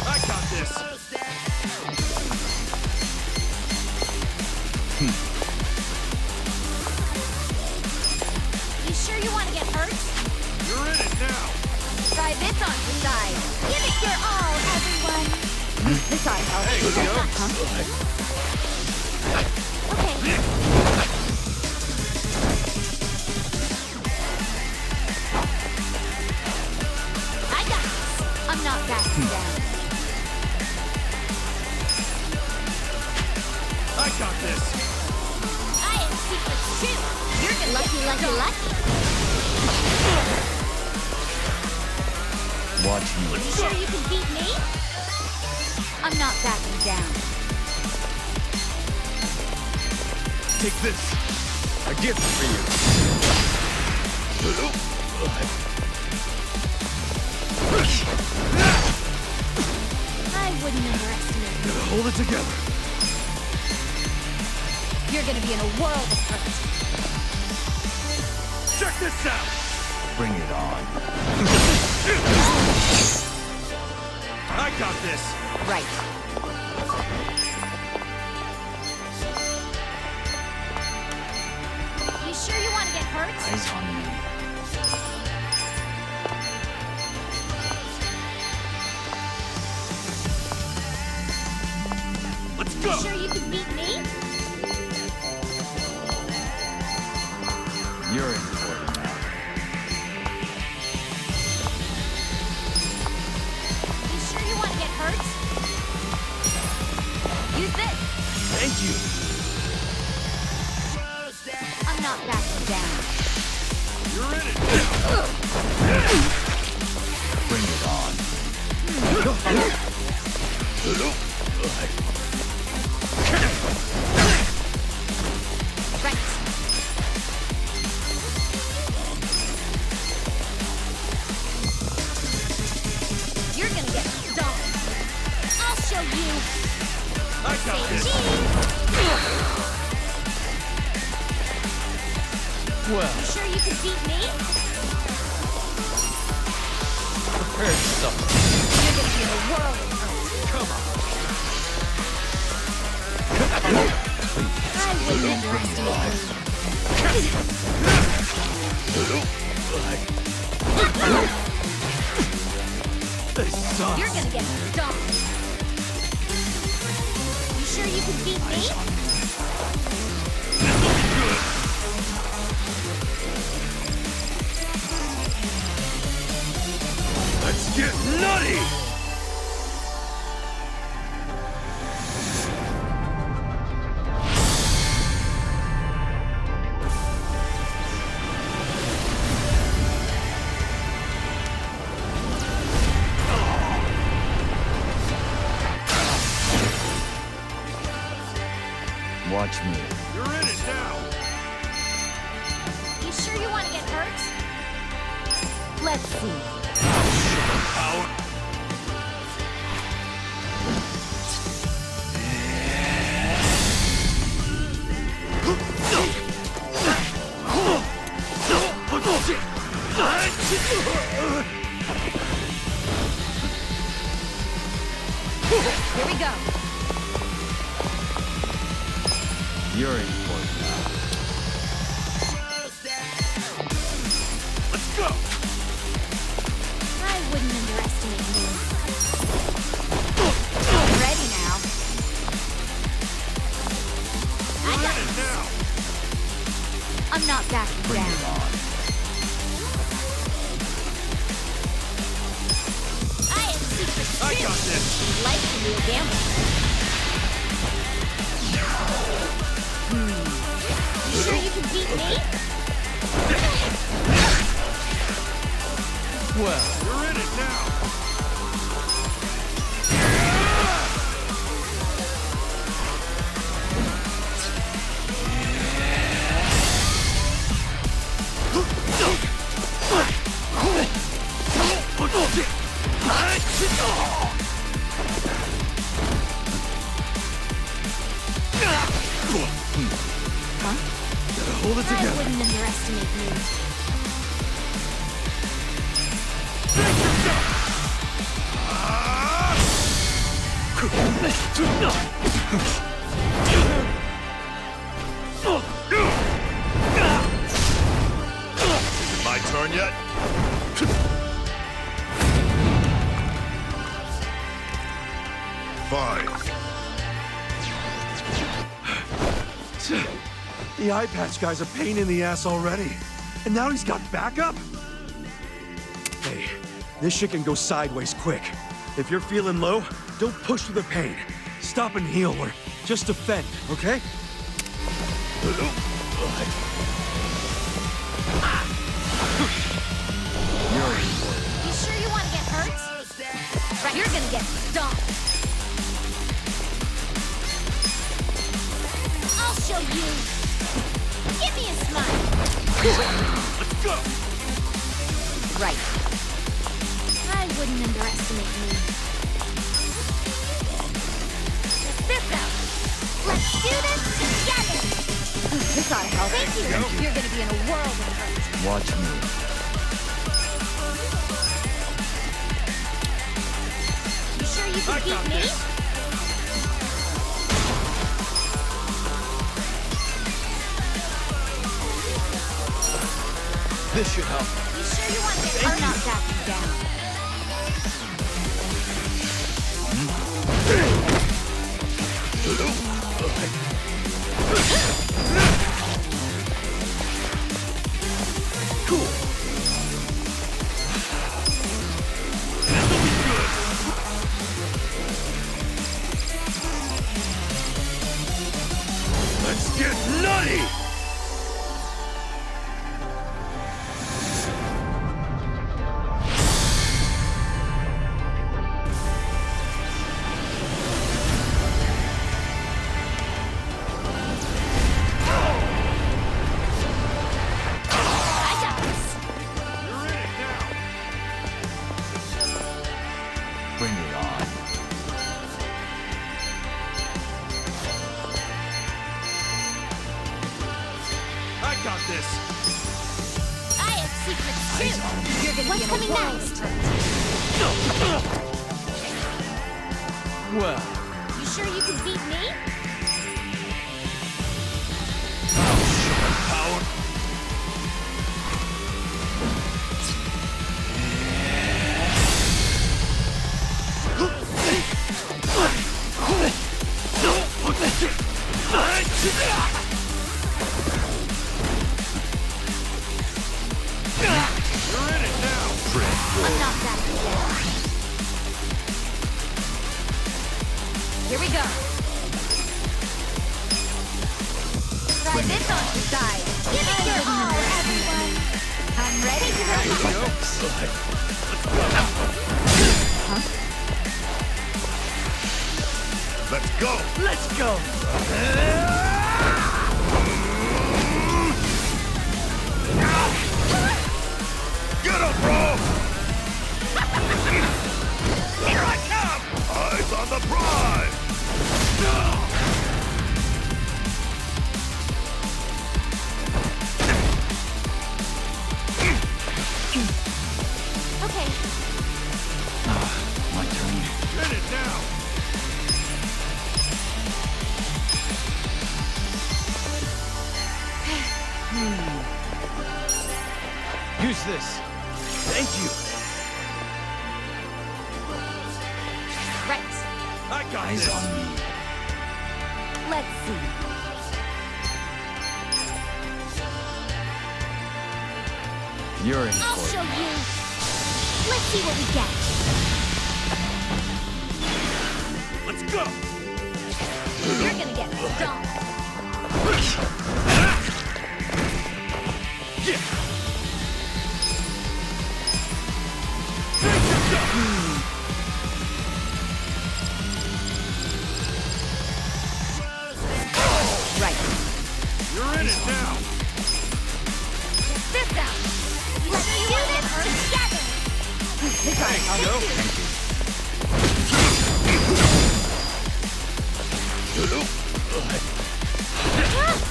I got this. You sure you want to get hurt? You're in it now. Try this on the side. Give it your all, everyone. Sorry, Hal. Hey, Huh? Okay. I got this. I'm not backing down. I got this. I have secrets too. You're gonna lucky. Watch me. You sure you can beat me? I'm not backing down. Take this. A gift for you. I wouldn't underestimate you. Gotta hold it together. You're gonna be in a world of hurt. Check this out. Bring it on. I got this. Right. hurts? Eyes on me. Let's You go! sure you can beat me? You're in for it now. You sure you want to get hurt? Use this. Thank you. I'm not backing down. You're in it. Bring it on. Right. You're gonna get stomped. I'll show you. I got this. Well, You sure you can beat me? prepare yourself. You're gonna be in a whirl of hurt. Come on. I wouldn't underestimate me. This sucks. You're gonna get stomped. You sure you can beat me? Let's get nutty! Watch me. You're in it now. You sure you want to get hurt? Let's see. Power. Here we go. You're in for it now. Let's go. I wouldn't underestimate me. I'm ready now. I got It now. I'm not backing Bring down. it on. I have secrets I too. got this. Life can be a gamble. You sure you can beat me? Well, You're in it now. Hold it I together. wouldn't underestimate me. Is it my turn yet? Fine. The eye patch guy's a pain in the ass already. And now he's got backup? Hey, this shit can go sideways quick. If you're feeling low, don't push through the pain. Stop and heal or just defend, okay? You sure you want to get hurt? Right. You're gonna get stomped. I'll show you. Give me a smile. Let's go! Right. I wouldn't underestimate me. Check this out. Let's do this together. This ought to help. Thank you. You're gonna be in a whirl of hurt. watch me. You sure you I can got beat me? this. This should help. You sure you want to get hurt? Not backing down. Cool. Let's get nutty! Bring it on. I got this. I have secrets too. You're gonna What's be in coming a world next? of hurt. Well, You sure you can beat me? Power. I'm not backing down. Here we go. Try this on your side. Give it your all, everyone. I'm ready to go. Huh? Let's go! let's go. Get him, bro! Here I come! Eyes on the prize! Okay. My turn. Get it now! Use this. Thank you. Right. I got Eyes this. on me. Let's see. You're in I'll for it. show you. Let's see what we get. Let's go. You're gonna get stomped. Right. You're in it now. This out. Let's do this together. Thank you.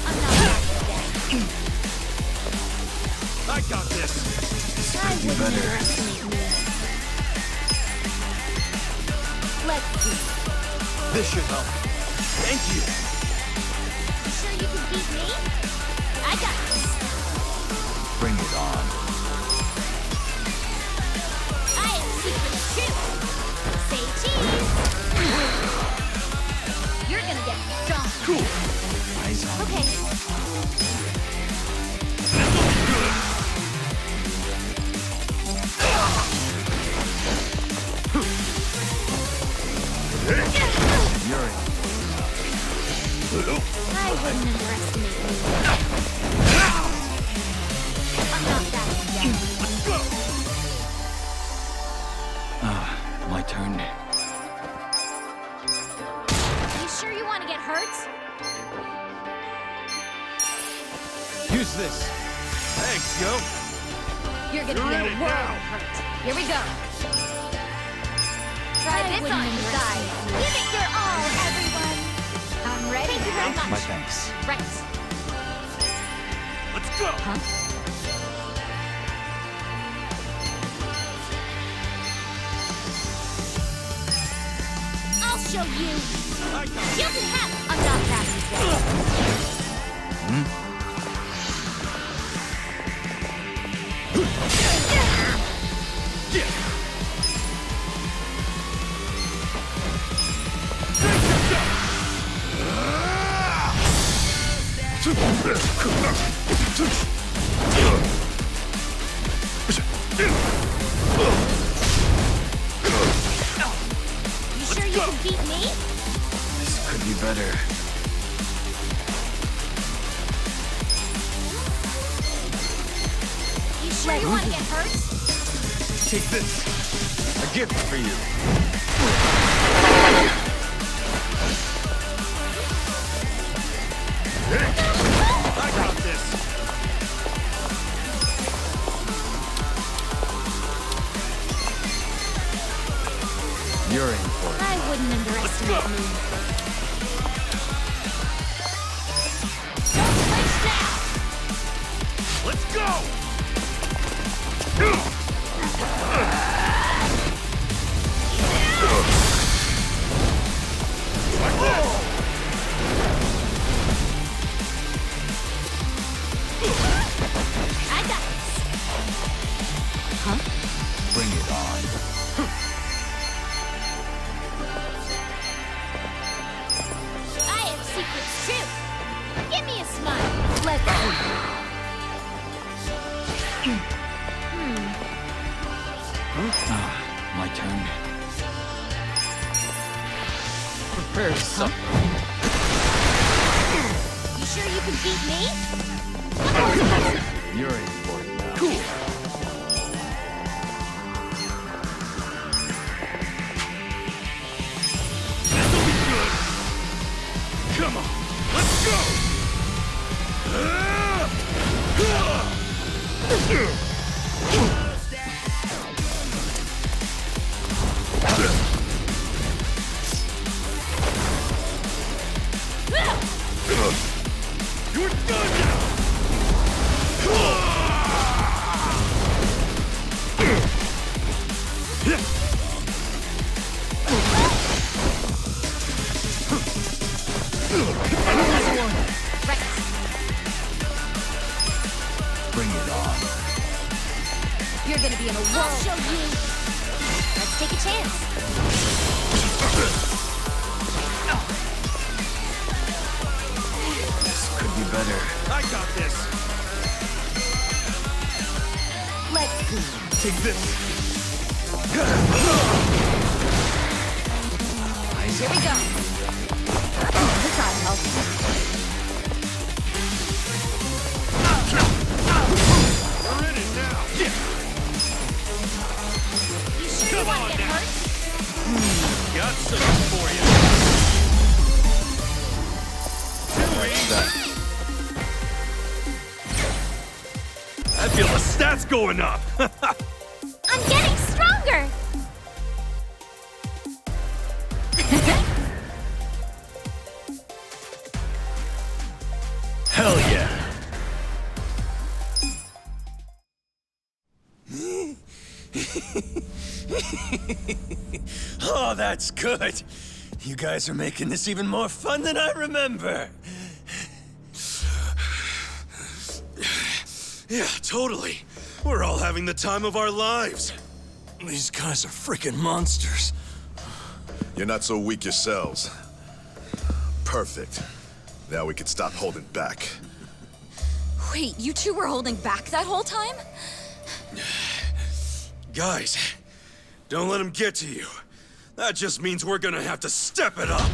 I'm not backing down. I got this. I wouldn't underestimate me. Let's see. This should help. Thank you. You sure you can beat me? I got this. Bring it on. I have secrets too. Say cheese. You're gonna get stomped. Cool. Eyes on me. Okay. You're in. I wouldn't underestimate me. I'm not backing down. Let's go. My turn. You sure you want to get hurt? Use this. Thanks, yo. You're gonna You're be in in it a world now. of hurt. Here we go. Try I this wouldn't on your side. underestimate me. Give it your all, everyone. I'm ready. Thank you very much. My thanks. Right. Let's go. Huh? I'll show you. I got You can have it. I'm not backing down. You sure you can beat me? This could be better. You sure you want to get hurt? Take this. A gift for you. I got this. You're in for it. I wouldn't underestimate me. Don't flinch now! Let's go! I got this. Huh? Bring it on. I have secrets too. Give me a smile. Let's My turn. Prepare something. You sure you can beat me? You're in for it now. Cool. This'll be good. Come on, let's go. You're done now. Bring it on. You're gonna be in a whirl. I'll show you. Let's take a chance. This could be better. I got this. Let's see. Take this. Here we go. This ought to help. We're in it now. Yeah. You sure you want to get hurt? Got something for you. What's that? I feel the stats going up. I'm getting stronger. Hell yeah! Oh, that's good. You guys are making this even more fun than I remember. Yeah, totally. We're all having the time of our lives. These guys are freaking monsters. You're not so weak yourselves. Perfect. Now we can stop holding back. Wait, you two were holding back that whole time? Guys, don't let him get to you. That just means we're gonna have to step it up.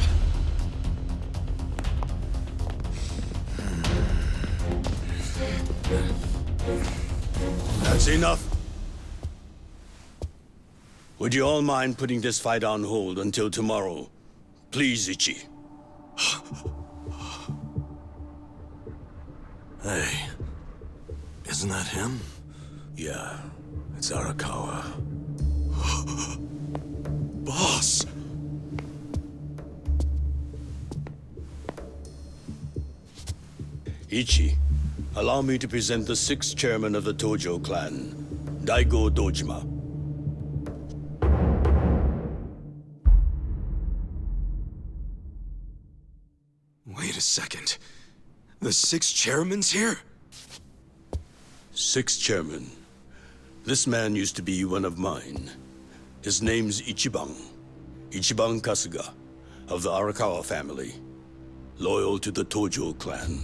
That's enough. Would you all mind putting this fight on hold until tomorrow? Please, Ichi. Hey, isn't that him? Yeah, it's Arakawa. Boss! Ichi, allow me to present the 6th chairman of the Tojo clan, Daigo Dojima. Wait a second. The 6 chairman's here? 6th chairman. This man used to be one of mine. His name's Ichiban. Ichiban Kasuga, of the Arakawa family. Loyal to the Tojo clan.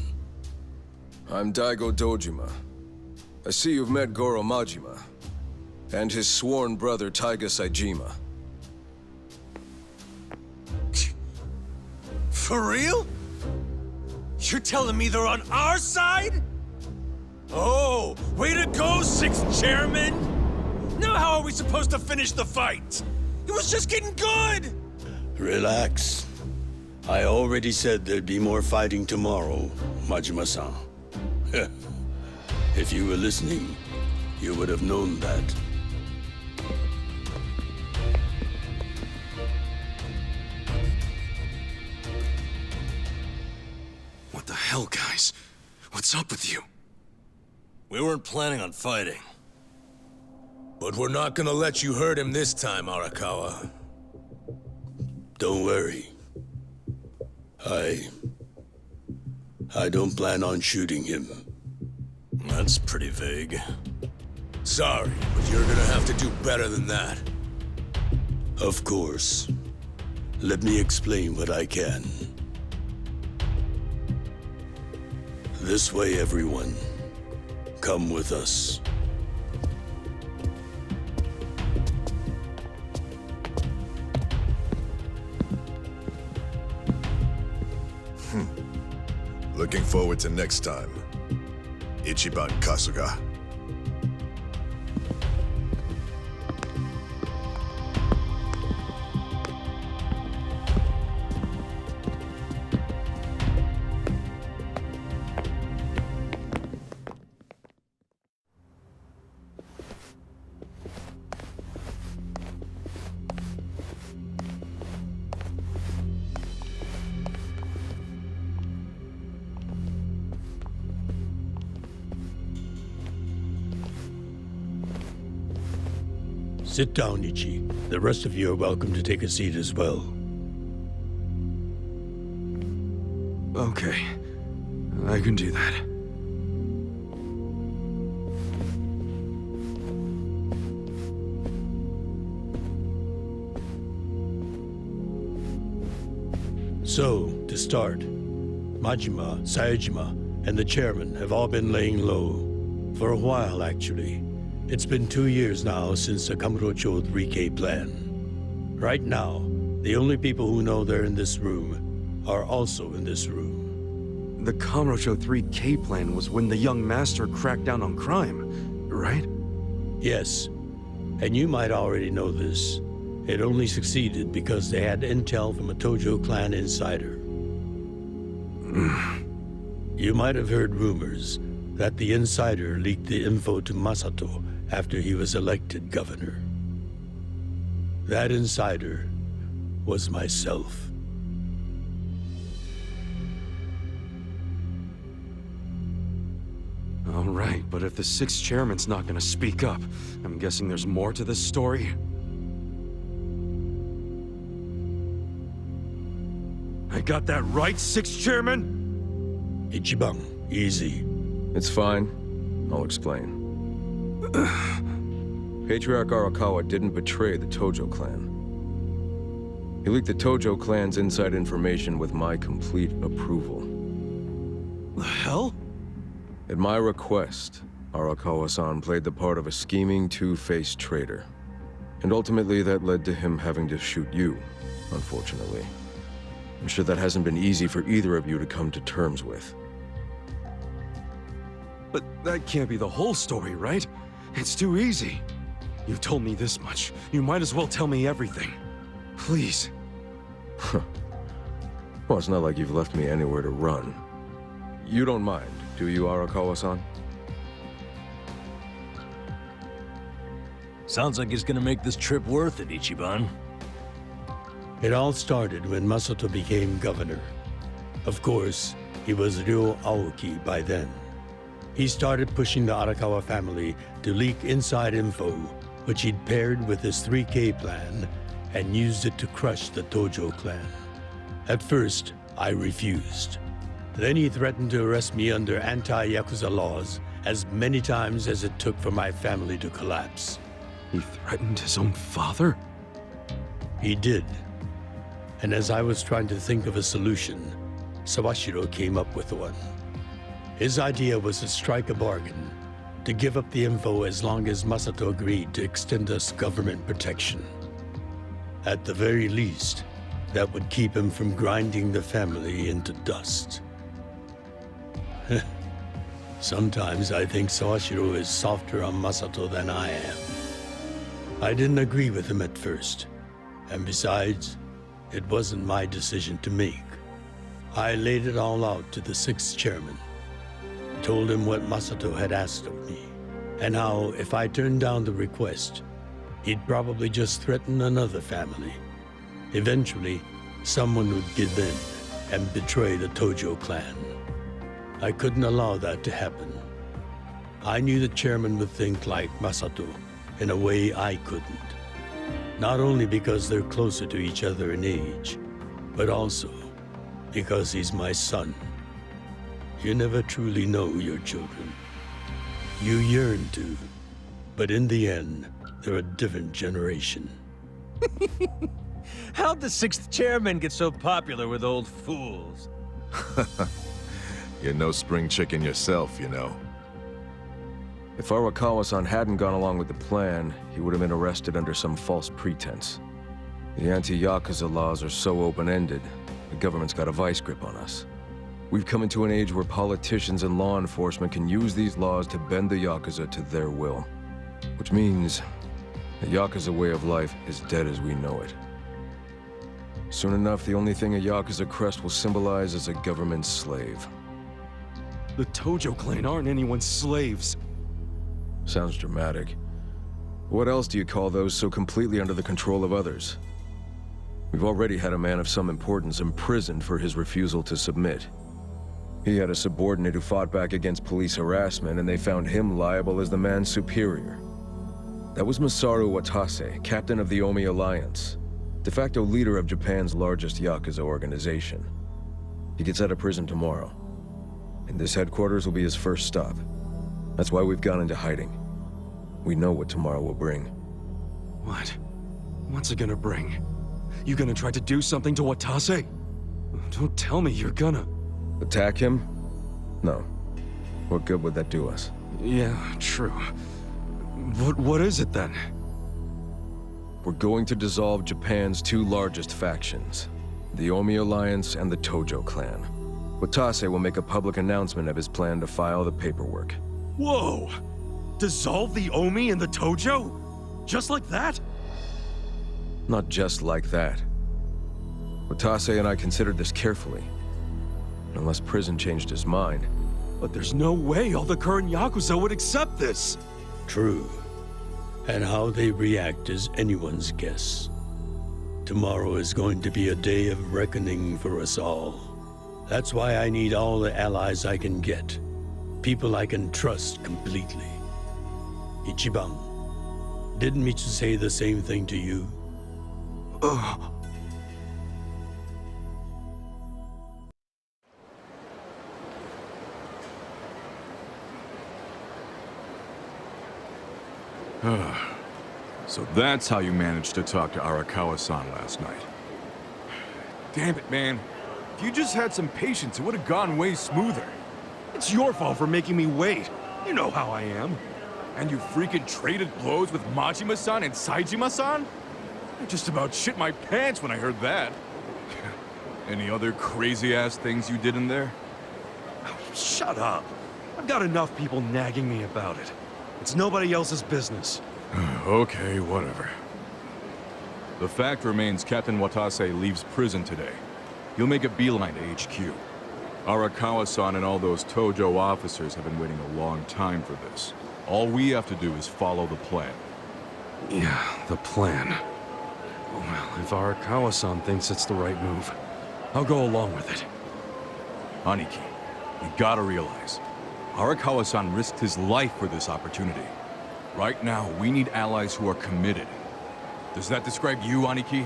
I'm Daigo Dojima. I see you've met Goro Majima, and his sworn brother Taiga Saejima. For real? You're telling me they're on our side? Oh, way to go, Sixth Chairman! Now how are we supposed to finish the fight? It was just getting good! Relax. I already said there'd be more fighting tomorrow, Majima-san. If you were listening, you would have known that. What the hell, guys? What's up with you? We weren't planning on fighting. But we're not gonna let you hurt him this time, Arakawa. Don't worry. I don't plan on shooting him. That's pretty vague. Sorry, but you're gonna have to do better than that. Of course. Let me explain what I can. This way, everyone. Come with us. Looking forward to next time. Ichiban Kasuga. Sit down, Ichi. The rest of you are welcome to take a seat as well. Okay. I can do that. So, to start, Majima, Saejima, and the chairman have all been laying low. For a while, actually. It's been 2 years now since the Kamurocho 3K plan. Right now, the only people who know they're in this room are also in this room. The Kamurocho 3K plan was when the young master cracked down on crime, right? Yes, and you might already know this. It only succeeded because they had intel from a Tojo clan insider. You might have heard rumors that the insider leaked the info to Masato after he was elected governor. That insider was myself. All right, but if the sixth chairman's not gonna speak up, I'm guessing there's more to this story? I got that right, sixth chairman? Ichiban, easy. It's fine. I'll explain. Patriarch Arakawa didn't betray the Tojo clan. He leaked the Tojo clan's inside information with my complete approval. The hell? At my request, Arakawa-san played the part of a scheming, two-faced traitor. And ultimately that led to him having to shoot you, unfortunately. I'm sure that hasn't been easy for either of you to come to terms with. But that can't be the whole story, right? It's too easy. You've told me this much. You might as well tell me everything. Please. Well, it's not like you've left me anywhere to run. You don't mind, do you, Arakawa-san? Sounds like it's gonna make this trip worth it, Ichiban. It all started when Masato became governor. Of course, he was Ryo Aoki by then. He started pushing the Arakawa family to leak inside info, which he'd paired with his 3K plan and used it to crush the Tojo clan. At first, I refused. Then he threatened to arrest me under anti-Yakuza laws as many times as it took for my family to collapse. He threatened his own father? He did. And as I was trying to think of a solution, Sawashiro came up with one. His idea was to strike a bargain, to give up the info as long as Masato agreed to extend us government protection. At the very least, that would keep him from grinding the family into dust. Sometimes I think Sawashiro is softer on Masato than I am. I didn't agree with him at first, and besides, it wasn't my decision to make. I laid it all out to the 6th chairman, told him what Masato had asked of me, and how if I turned down the request, he'd probably just threaten another family. Eventually, someone would give in and betray the Tojo clan. I couldn't allow that to happen. I knew the chairman would think like Masato in a way I couldn't. Not only because they're closer to each other in age, but also because he's my son. You never truly know your children. You yearn to, but in the end, they're a different generation. How'd the 6th chairman get so popular with old fools? You're no spring chicken yourself, you know. If Arakawa-san hadn't gone along with the plan, he would have been arrested under some false pretense. The anti-Yakuza laws are so open-ended, the government's got a vice grip on us. We've come into an age where politicians and law enforcement can use these laws to bend the Yakuza to their will. Which means the Yakuza way of life is dead as we know it. Soon enough, the only thing a Yakuza crest will symbolize is a government slave. The Tojo clan aren't anyone's slaves. Sounds dramatic. What else do you call those so completely under the control of others? We've already had a man of some importance imprisoned for his refusal to submit. He had a subordinate who fought back against police harassment, and they found him liable as the man's superior. That was Masaru Watase, captain of the Omi Alliance, de facto leader of Japan's largest Yakuza organization. He gets out of prison tomorrow, and this headquarters will be his first stop. That's why we've gone into hiding. We know what tomorrow will bring. What? What's it gonna bring? You gonna try to do something to Watase? Don't tell me you're gonna... Attack him? No. What good would that do us? Yeah, true. What is it then? We're going to dissolve Japan's 2 largest factions, the Omi Alliance and the Tojo clan. Watase will make a public announcement of his plan to file the paperwork. Whoa! Dissolve the Omi and the Tojo? Just like that? Not just like that. Watase and I considered this carefully. Unless prison changed his mind. But there's no way all the current Yakuza would accept this! True. And how they react is anyone's guess. Tomorrow is going to be a day of reckoning for us all. That's why I need all the allies I can get. People I can trust completely. Ichiban, didn't Michi say the same thing to you? So that's how you managed to talk to Arakawa-san last night. Damn it, man. If you just had some patience, it would have gone way smoother. It's your fault for making me wait. You know how I am. And you freaking traded blows with Majima-san and Saejima-san? I just about shit my pants when I heard that. Any other crazy-ass things you did in there? Oh, shut up. I've got enough people nagging me about it. It's nobody else's business. Okay, whatever. The fact remains Captain Watase leaves prison today. He'll make a beeline to HQ. Arakawa-san and all those Tojo officers have been waiting a long time for this. All we have to do is follow the plan. Yeah, the plan. Well, if Arakawa-san thinks it's the right move, I'll go along with it. Aniki, you gotta realize, Arakawa-san risked his life for this opportunity. Right now, we need allies who are committed. Does that describe you, Aniki?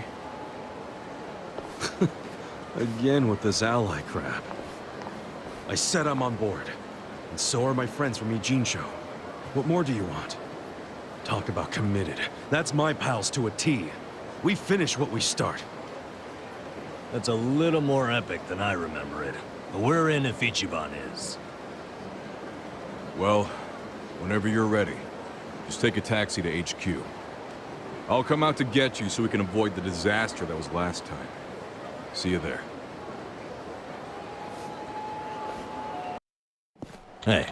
Again with this ally crap. I said I'm on board. And so are my friends from Ijincho. What more do you want? Talk about committed. That's my pals to a T. We finish what we start. That's a little more epic than I remember it. But we're in if Ichiban is. Well, whenever you're ready, just take a taxi to HQ. I'll come out to get you so we can avoid the disaster that was last time. See you there. Hey.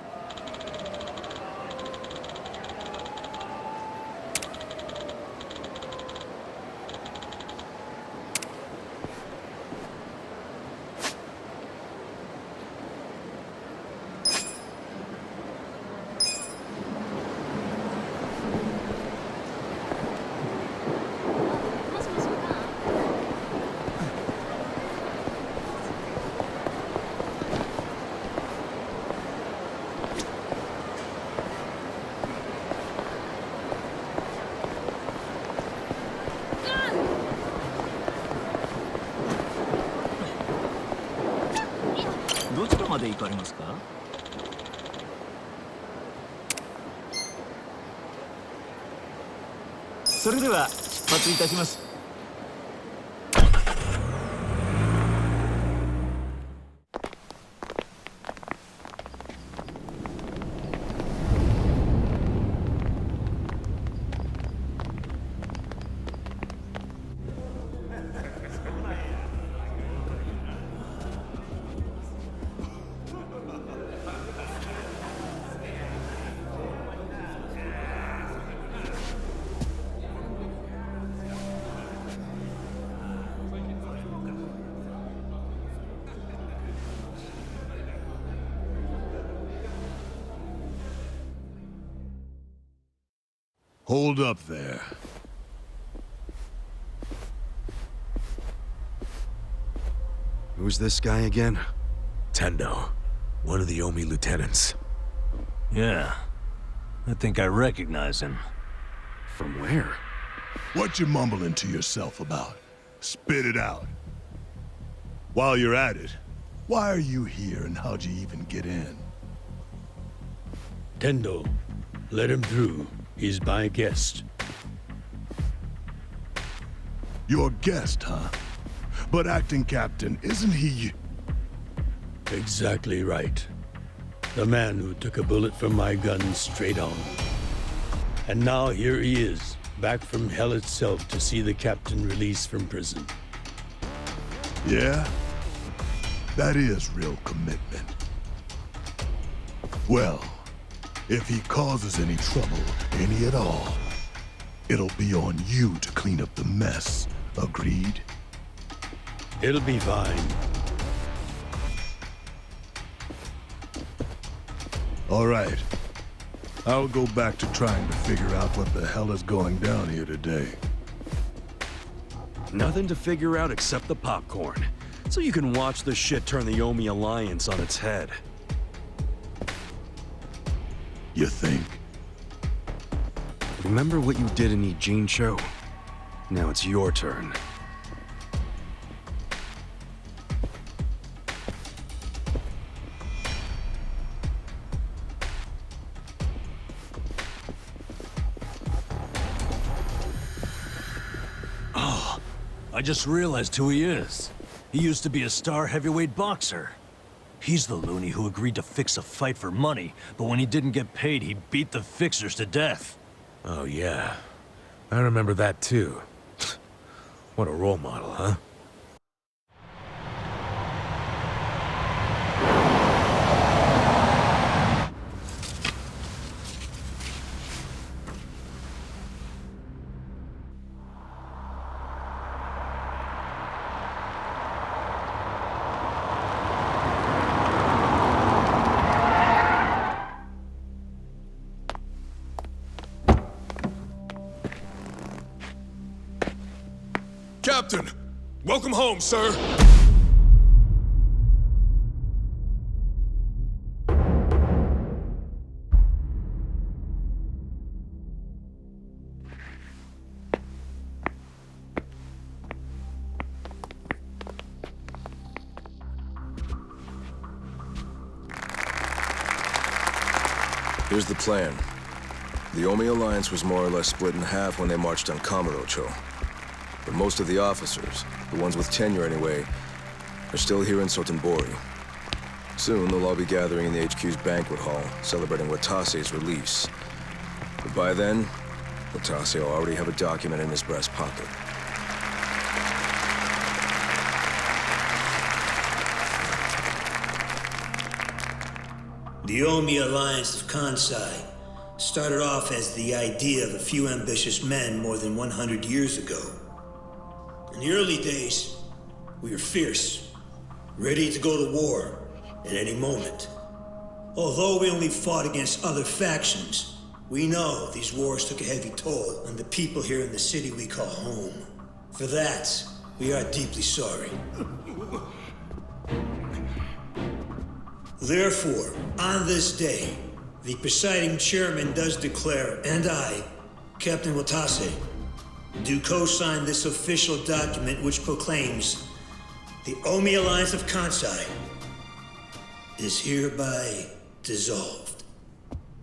Hold up there. Who's this guy again? Tendo, one of the Omi lieutenants. Yeah. I think I recognize him. From where? What you mumbling to yourself about? Spit it out. While you're at it, why are you here and how'd you even get in? Tendo, let him through. He's my guest. Your guest, huh? But acting captain, isn't he? Exactly right. The man who took a bullet from my gun straight on. And now here he is, back from hell itself to see the captain released from prison. Yeah? That is real commitment. Well, if he causes any trouble, any at all, it'll be on you to clean up the mess. Agreed? It'll be fine. All right. I'll go back to trying to figure out what the hell is going down here today. Nothing to figure out except the popcorn. So you can watch the shit turn the Omi Alliance on its head. You think? Remember what you did in Ijincho? Now it's your turn. Oh, I just realized who he is. He used to be a star heavyweight boxer. He's the loony who agreed to fix a fight for money, but when he didn't get paid, he beat the fixers to death. Oh, yeah. I remember that, too. What a role model, huh? Captain! Welcome home, sir! Here's the plan. The Omi Alliance was more or less split in half when they marched on Kamurocho. But most of the officers, the ones with tenure anyway, are still here in Sotenbori. Soon, they'll all be gathering in the HQ's banquet hall, celebrating Watase's release. But by then, Watase will already have a document in his breast pocket. The Omi Alliance of Kansai started off as the idea of a few ambitious men more than 100 years ago. In the early days, we were fierce, ready to go to war at any moment. Although we only fought against other factions, we know these wars took a heavy toll on the people here in the city we call home. For that, we are deeply sorry. Therefore, on this day, the presiding chairman does declare, and I, Captain Watase, do co-sign this official document which proclaims the Omi Alliance of Kansai is hereby dissolved.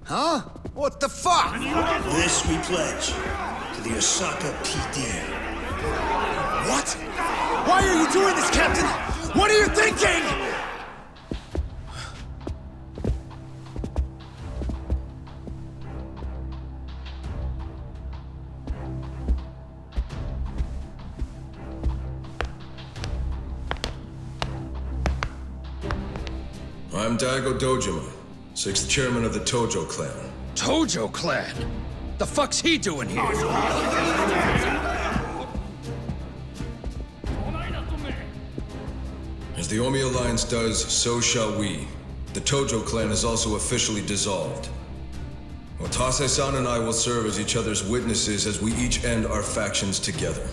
Huh? What the fuck? This we pledge to the Osaka PD. What? Why are you doing this, Captain? What are you thinking? I'm Daigo Dojima, 6th chairman of the Tojo clan. Tojo clan? The fuck's he doing here? As the Omi Alliance does, so shall we. The Tojo clan is also officially dissolved. Watase-san and I will serve as each other's witnesses as we each end our factions together.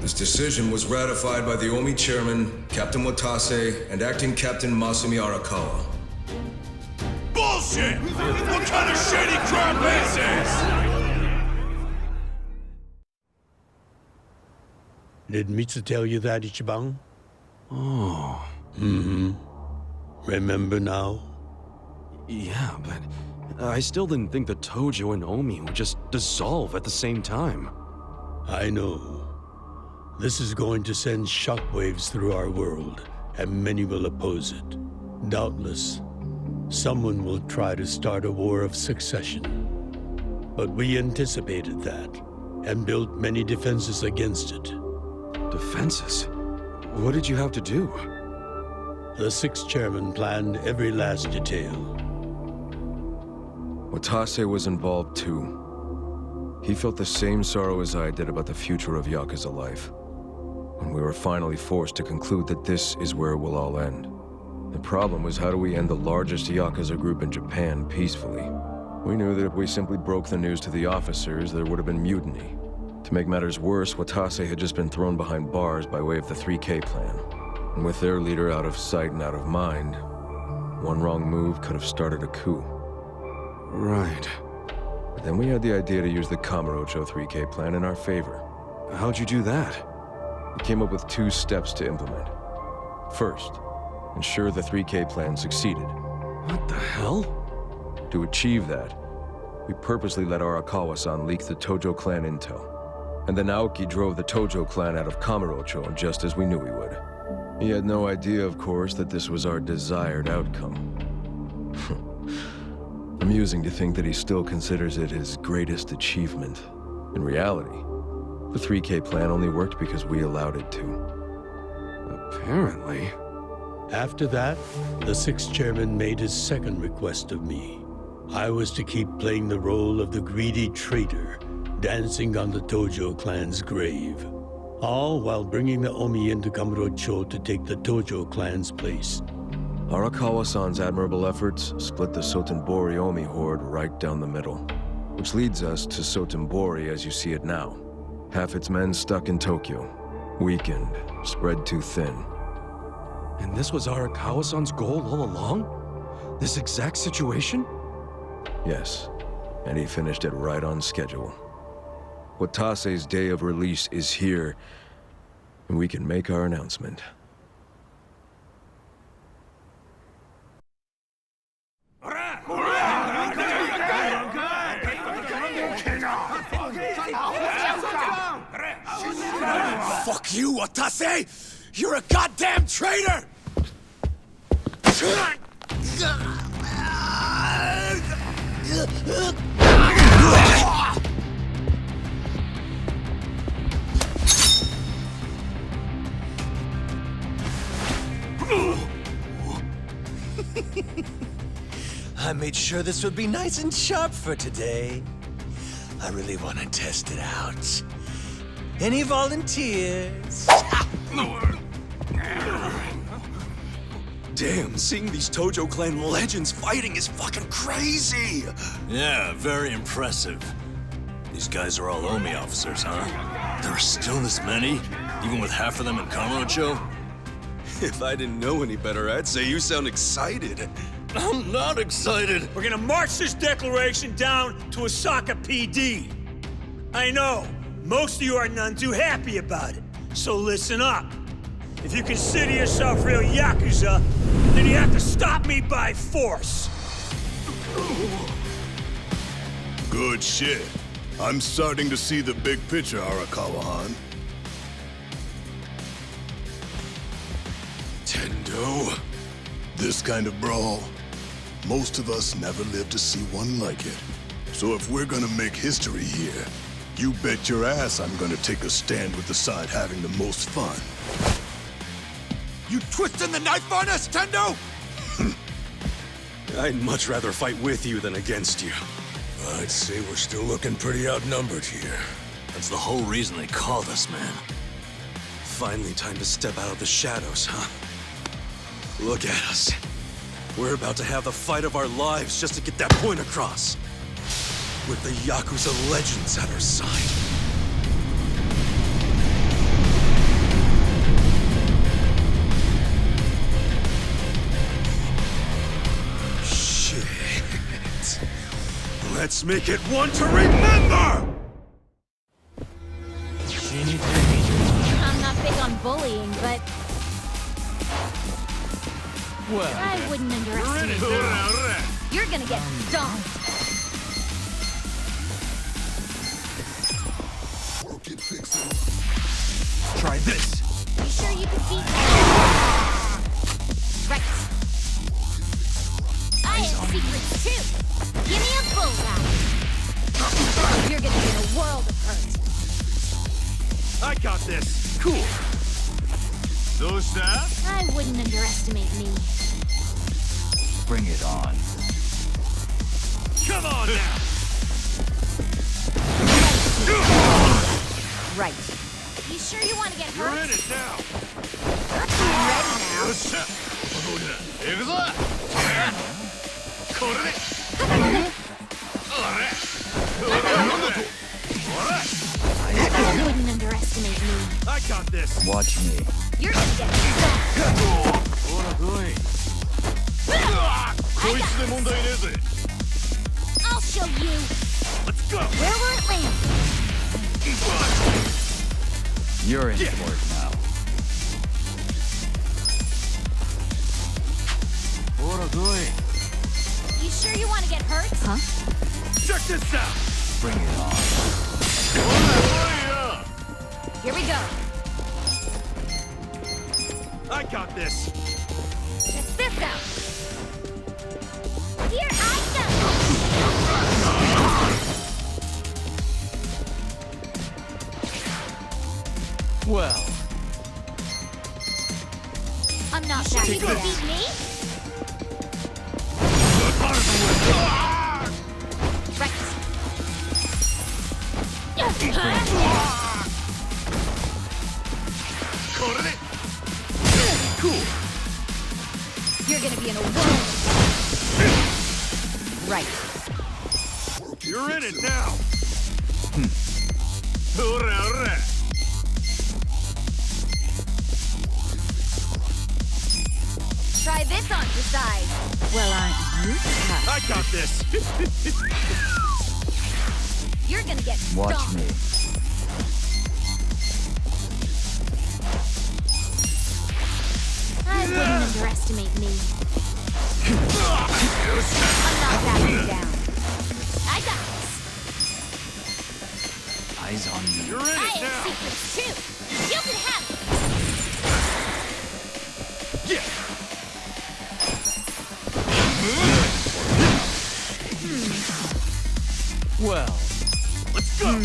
This decision was ratified by the Omi chairman, Captain Watase, and acting Captain Masumi Arakawa. Bullshit! What kind of shady crap is this? Did Mitsu tell you that, Ichiban? Oh. Mm-hmm. Remember now? Yeah, but I still didn't think the Tojo and Omi would just dissolve at the same time. I know. This is going to send shockwaves through our world, and many will oppose it. Doubtless, someone will try to start a war of succession. But we anticipated that, and built many defenses against it. Defenses? What did you have to do? The 6th chairman planned every last detail. Watase was involved too. He felt the same sorrow as I did about the future of Yakuza life. When we were finally forced to conclude that this is where it will all end. The problem was, how do we end the largest Yakuza group in Japan peacefully? We knew that if we simply broke the news to the officers, there would have been mutiny. To make matters worse, Watase had just been thrown behind bars by way of the 3K plan. And with their leader out of sight and out of mind, one wrong move could have started a coup. Right. But then we had the idea to use the Kamurocho 3K plan in our favor. How'd you do that? We came up with 2 steps to implement. First, ensure the 3K plan succeeded. What the hell? To achieve that, we purposely let Arakawa-san leak the Tojo clan intel. And then Aoki drove the Tojo clan out of Kamurocho just as we knew he would. He had no idea, of course, that this was our desired outcome. Amusing to think that he still considers it his greatest achievement. In reality, the 3K plan only worked because we allowed it to. Apparently. After that, the 6th chairman made his second request of me. I was to keep playing the role of the greedy traitor, dancing on the Tojo clan's grave. All while bringing the Omi into Kamurocho to take the Tojo clan's place. Arakawa-san's admirable efforts split the Sotenbori Omi horde right down the middle. Which leads us to Sotenbori as you see it now. Half its men stuck in Tokyo, weakened, spread too thin. And this was Arakawa-san's goal all along? This exact situation? Yes, and he finished it right on schedule. Watase's day of release is here, and we can make our announcement. Fuck you, Watase! You're a goddamn traitor! I made sure this would be nice and sharp for today. I really want to test it out. Any volunteers? Damn, seeing these Tojo Clan legends fighting is fucking crazy! Yeah, very impressive. These guys are all Omi officers, huh? There are still this many? Even with half of them in Kamurocho? If I didn't know any better, I'd say you sound excited. I'm not excited. We're gonna march this declaration down to Osaka PD. I know, most of you are none too happy about it, so listen up. If you consider yourself real Yakuza, then you have to stop me by force. Good shit. I'm starting to see the big picture, Arakawa-han. Tendo. This kind of brawl, most of us never lived to see one like it. So if we're gonna make history here, you bet your ass I'm gonna take a stand with the side having the most fun. You twisting the knife on us, Tendo? I'd much rather fight with you than against you. I'd say we're still looking pretty outnumbered here. That's the whole reason they called us, man. Finally time to step out of the shadows, huh? Look at us. We're about to have the fight of our lives just to get that point across. With the Yakuza legends at our side. Shit. Let's make it one to remember! I'm not big on bullying, but I wouldn't underestimate you. You're gonna get stomped. Try this. You sure you can beat that? Right. I have secrets too. Give me a bullseye. You're gonna be in a world of hurt. I got this. Cool. I wouldn't underestimate me. Bring it on. Come on now. Right. You sure you want to get hurt? You're in it now. I'm ready now. I wouldn't underestimate me. I got this. Watch me. You're gonna get stomped. I'll show you. Let's go. Where will it land? You're in for it now. You sure you want to get hurt? Huh? Check this out. Bring it on. Here we go. I got this. Check this out. Here I go. Well, I'm not sure you can beat me. Right. Cool. You're gonna be in a world. Right. You're in it now. Try this on decide. Well, aren't you tough? I got this. You're gonna get watch stomped. me. I wouldn't underestimate me. I'm not backing down. I got this. Eyes on me. You're in I it have now. secrets too. You can have it. Yeah. Well, let's go!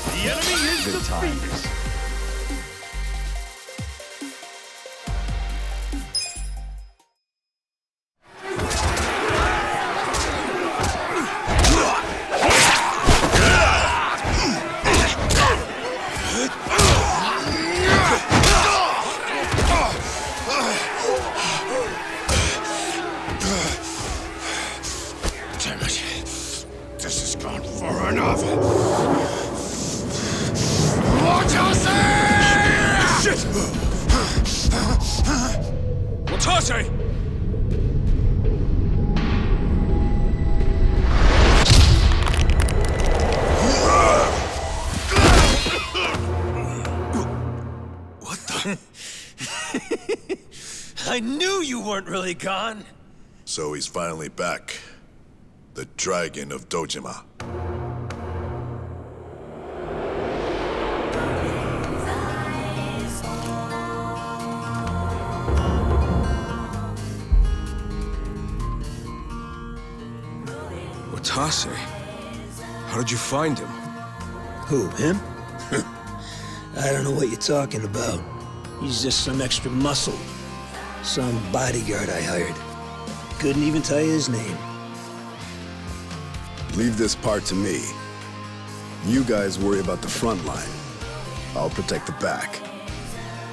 The enemy is defeated! Damn it. This has gone far enough. Shit! Watase! What the? I knew you weren't really gone. So he's finally back. The Dragon of Dojima. Watase? How did you find him? Who, him? I don't know what you're talking about. He's just some extra muscle. Some bodyguard I hired. Couldn't even tell you his name. Leave this part to me. You guys worry about the front line. I'll protect the back.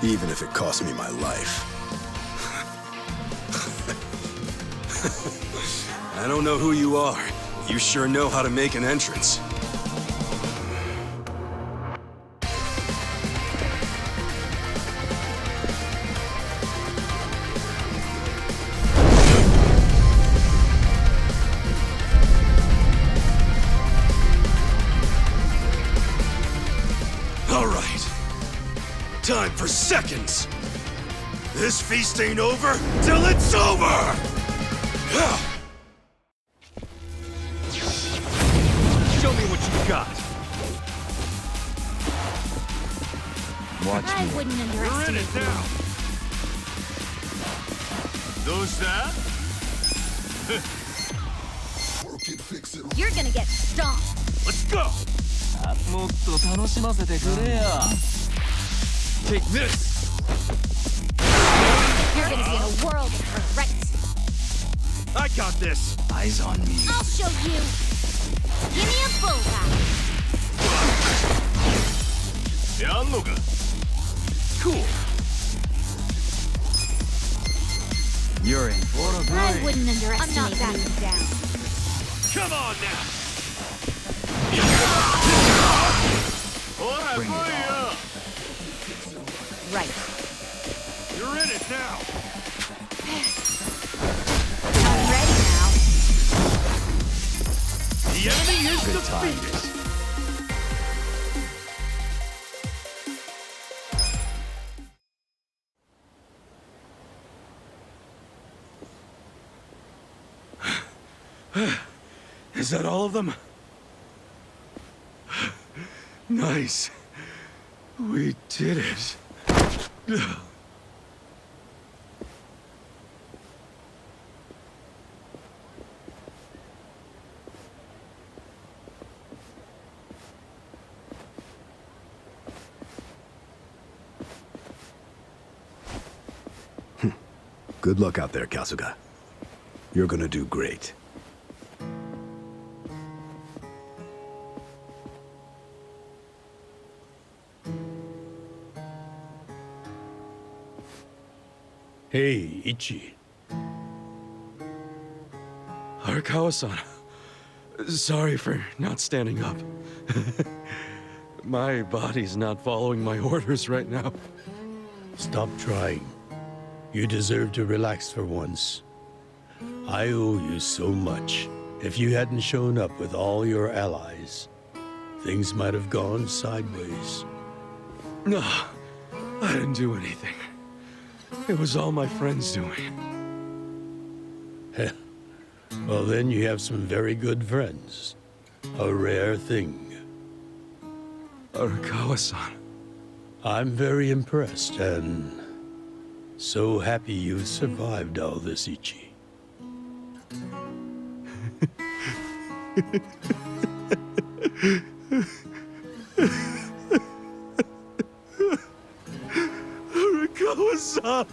Even if it costs me my life. I don't know who you are. You sure know how to make an entrance. All right. Time for seconds. This feast ain't over till it's over! Show me what you got. Watch I me. wouldn't You're in underestimate it you. now. Those that? You're gonna get stomped. Let's go! Take this! You're gonna be in a world of hurt. I got this! Eyes on me. I'll show you. Give me a bullseye. Cool. You're in for a I wouldn't underestimate I'm not backing down. Come on now! Bring it on. Right. You're in it now! I'm ready now. The enemy is Good defeated! Is that all of them? Nice. We did it. Good luck out there, Kasuga. You're gonna do great. Hey, Ichi. Arakawa-san. Sorry for not standing up. My body's not following my orders right now. Stop trying. You deserve to relax for once. I owe you so much. If you hadn't shown up with all your allies, things might have gone sideways. No, I didn't do anything. It was all my friends doing. Well, then you have some very good friends. A rare thing. Arakawa-san. I'm very impressed and so happy you survived all this, Ichi. Arakawa-san!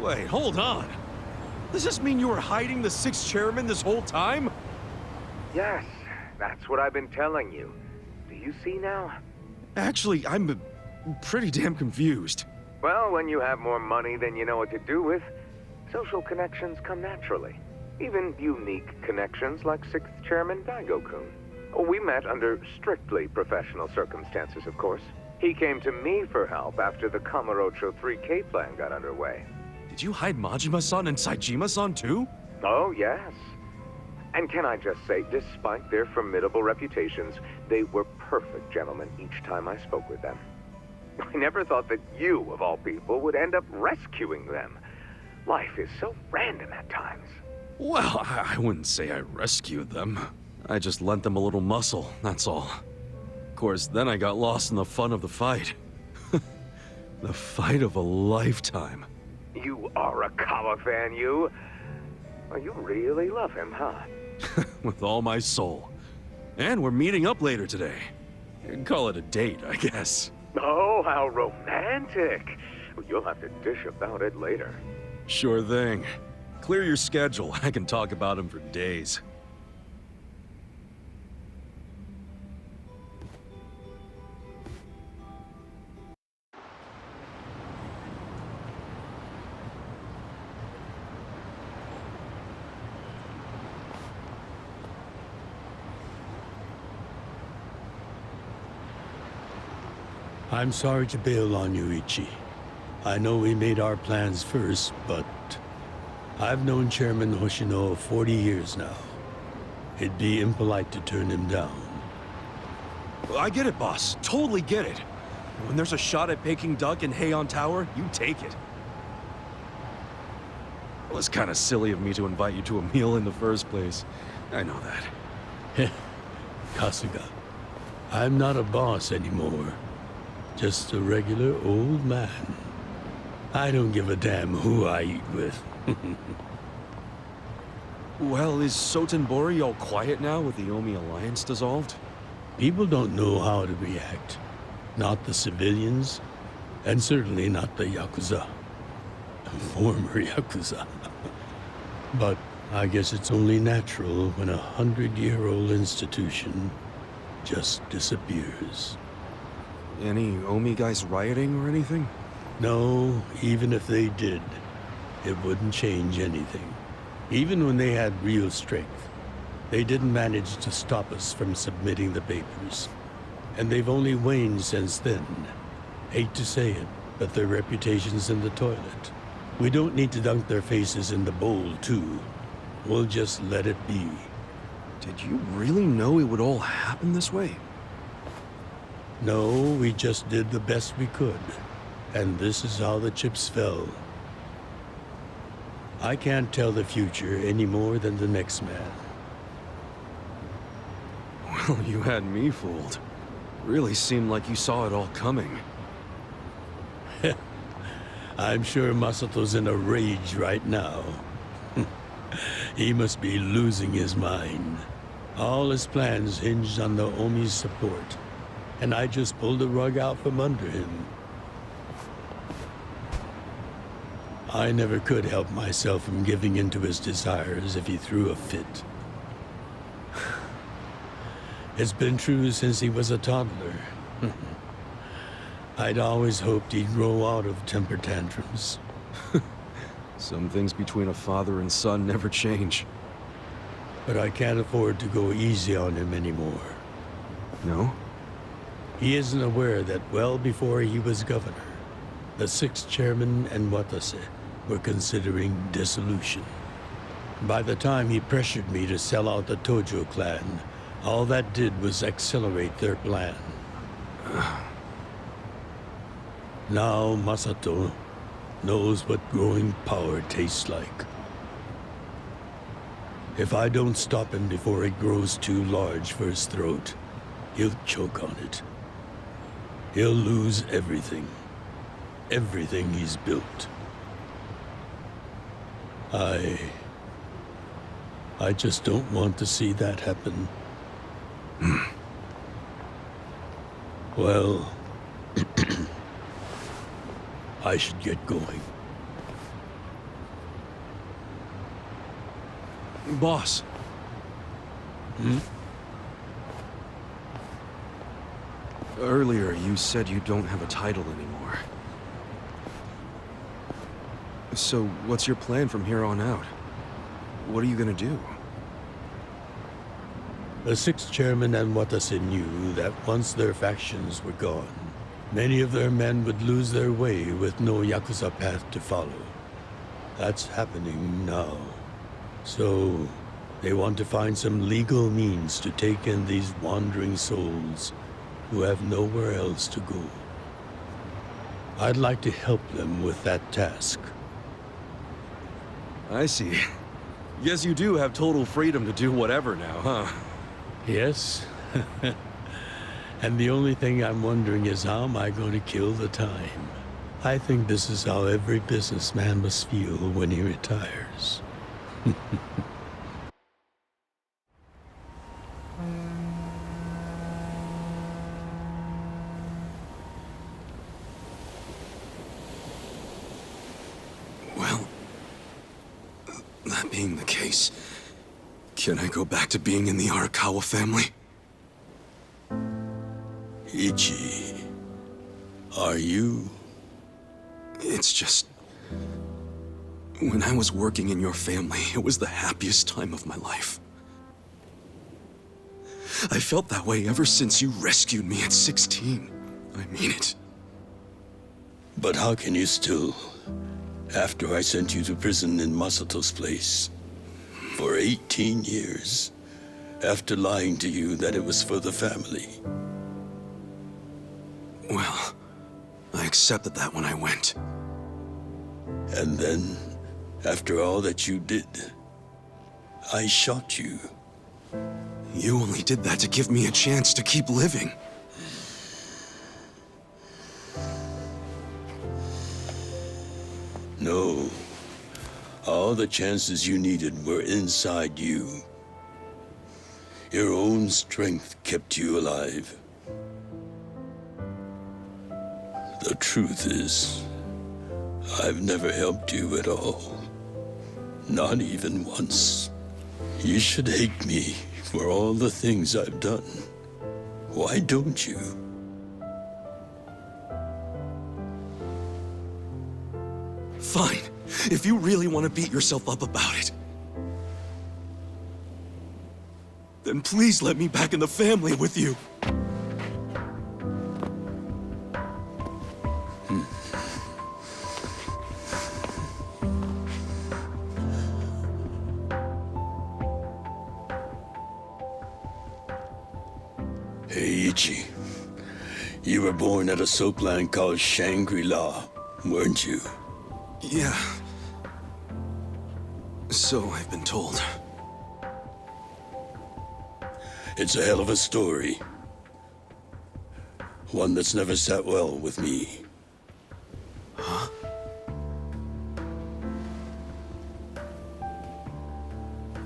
Wait, hold on. Does this mean you were hiding the sixth chairman this whole time? Yes, that's what I've been telling you. Do you see now? Actually, I'm pretty damn confused. Well, when you have more money than you know what to do with, social connections come naturally. Even unique connections like 6th Chairman Daigo-kun. We met under strictly professional circumstances, of course. He came to me for help after the Kamurocho 3K plan got underway. Did you hide Majima-san and Saejima-san too? Oh, yes. And can I just say, despite their formidable reputations, they were perfect gentlemen each time I spoke with them. I never thought that you, of all people, would end up rescuing them. Life is so random at times. Well, I wouldn't say I rescued them. I just lent them a little muscle, that's all. Of course, then I got lost in the fun of the fight. The fight of a lifetime. You are a Kawa fan, you. Well, you really love him, huh? With all my soul. And we're meeting up later today. Call it a date, I guess. Oh, how romantic. You'll have to dish about it later. Sure thing. Clear your schedule. I can talk about him for days. I'm sorry to bail on you, Ichi. I know we made our plans first, but I've known Chairman Hoshino 40 years now. It'd be impolite to turn him down. I get it, boss. Totally get it. When there's a shot at Peking Duck in Heian Tower, you take it. It was kind of silly of me to invite you to a meal in the first place. I know that. Kasuga, I'm not a boss anymore. Just a regular old man. I don't give a damn who I eat with. Well, is Sotenbori all quiet now with the Omi alliance dissolved? People don't know how to react. Not the civilians, and certainly not the Yakuza. Former Yakuza. But I guess it's only natural when a 100-year-old institution just disappears. Any Omi guys rioting or anything? No, even if they did, it wouldn't change anything. Even when they had real strength, they didn't manage to stop us from submitting the papers. And they've only waned since then. Hate to say it, but their reputation's in the toilet. We don't need to dunk their faces in the bowl, too. We'll just let it be. Did you really know it would all happen this way? No, we just did the best we could. And this is how the chips fell. I can't tell the future any more than the next man. Well, you had me fooled. Really seemed like you saw it all coming. I'm sure Masato's in a rage right now. He must be losing his mind. All his plans hinged on the Omi's support, and I just pulled the rug out from under him. I never could help myself from giving in to his desires if he threw a fit. It's been true since he was a toddler. I'd always hoped he'd grow out of temper tantrums. Some things between a father and son never change. But I can't afford to go easy on him anymore. No? He isn't aware that well before he was governor, the 6th chairman and Watase were considering dissolution. By the time he pressured me to sell out the Tojo clan, all that did was accelerate their plan. Now Masato knows what growing power tastes like. If I don't stop him before it grows too large for his throat, he'll choke on it. He'll lose everything. Everything he's built. I just don't want to see that happen. Well, I should get going. Boss. Earlier, you said you don't have a title anymore. So, what's your plan from here on out? What are you gonna do? The 6th chairman and Watase knew that once their factions were gone, many of their men would lose their way with no Yakuza path to follow. That's happening now. So, they want to find some legal means to take in these wandering souls who have nowhere else to go. I'd like to help them with that task. I see. Yes, you do have total freedom to do whatever now, huh? Yes. And the only thing I'm wondering is how am I going to kill the time? I think this is how every businessman must feel when he retires. Well, that being the case, can I go back to being in the Arakawa family? Ichi, are you? It's just... when I was working in your family, it was the happiest time of my life. I felt that way ever since you rescued me at 16. I mean it. But how can you still, after I sent you to prison in Masato's place, for 18 years, after lying to you that it was for the family? Well, I accepted that when I went. And then, after all that you did, I shot you. You only did that to give me a chance to keep living. No. All the chances you needed were inside you. Your own strength kept you alive. The truth is, I've never helped you at all. Not even once. You should hate me for all the things I've done. Why don't you? Fine. If you really want to beat yourself up about it, then please let me back in the family with you. Hey, Ichi. You were born at a soapland called Shangri-La, weren't you? Yeah. So I've been told. It's a hell of a story. One that's never sat well with me. Huh?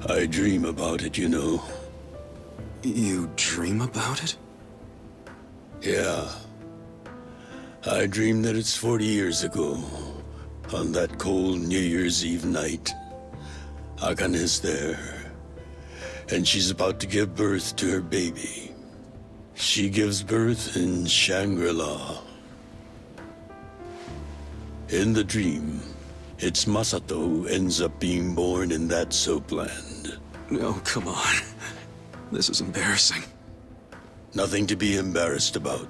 I dream about it, you know. You dream about it? Yeah. I dream that it's 40 years ago, on that cold New Year's Eve night. Akane's there, and she's about to give birth to her baby. She gives birth in Shangri-La. In the dream, It's Masato who ends up being born in that soapland. No, come on. This is embarrassing. Nothing to be embarrassed about.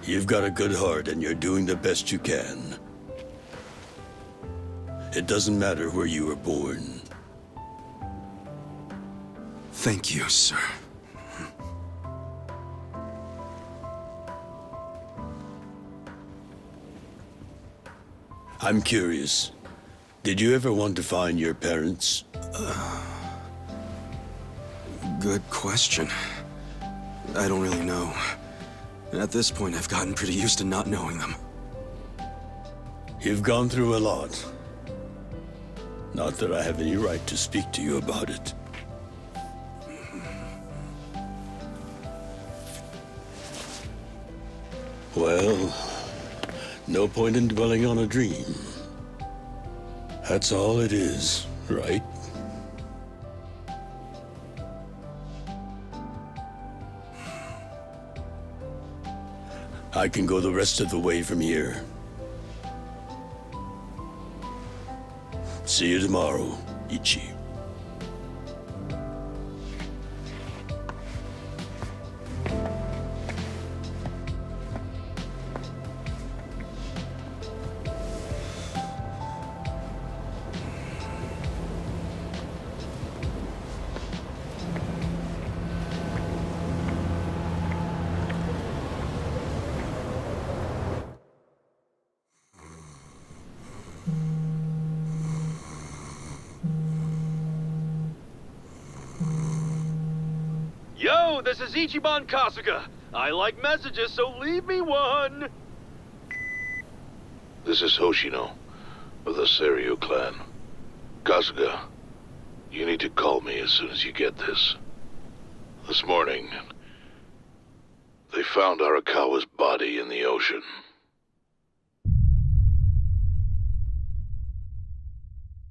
You've got a good heart and you're doing the best you can. It doesn't matter where you were born. Thank you, sir. I'm curious. Did you ever want to find your parents? Good question. I don't really know. At this point, I've gotten pretty used to not knowing them. You've gone through a lot. Not that I have any right to speak to you about it. Well, no point in dwelling on a dream. That's all it is, right? I can go the rest of the way from here. See you tomorrow, Ichi. Yo, this is Ichiban Kasuga. I like messages, so leave me one. This is Hoshino, of the Seiryu clan. Kasuga, you need to call me as soon as you get this. This morning, they found Arakawa's body in the ocean.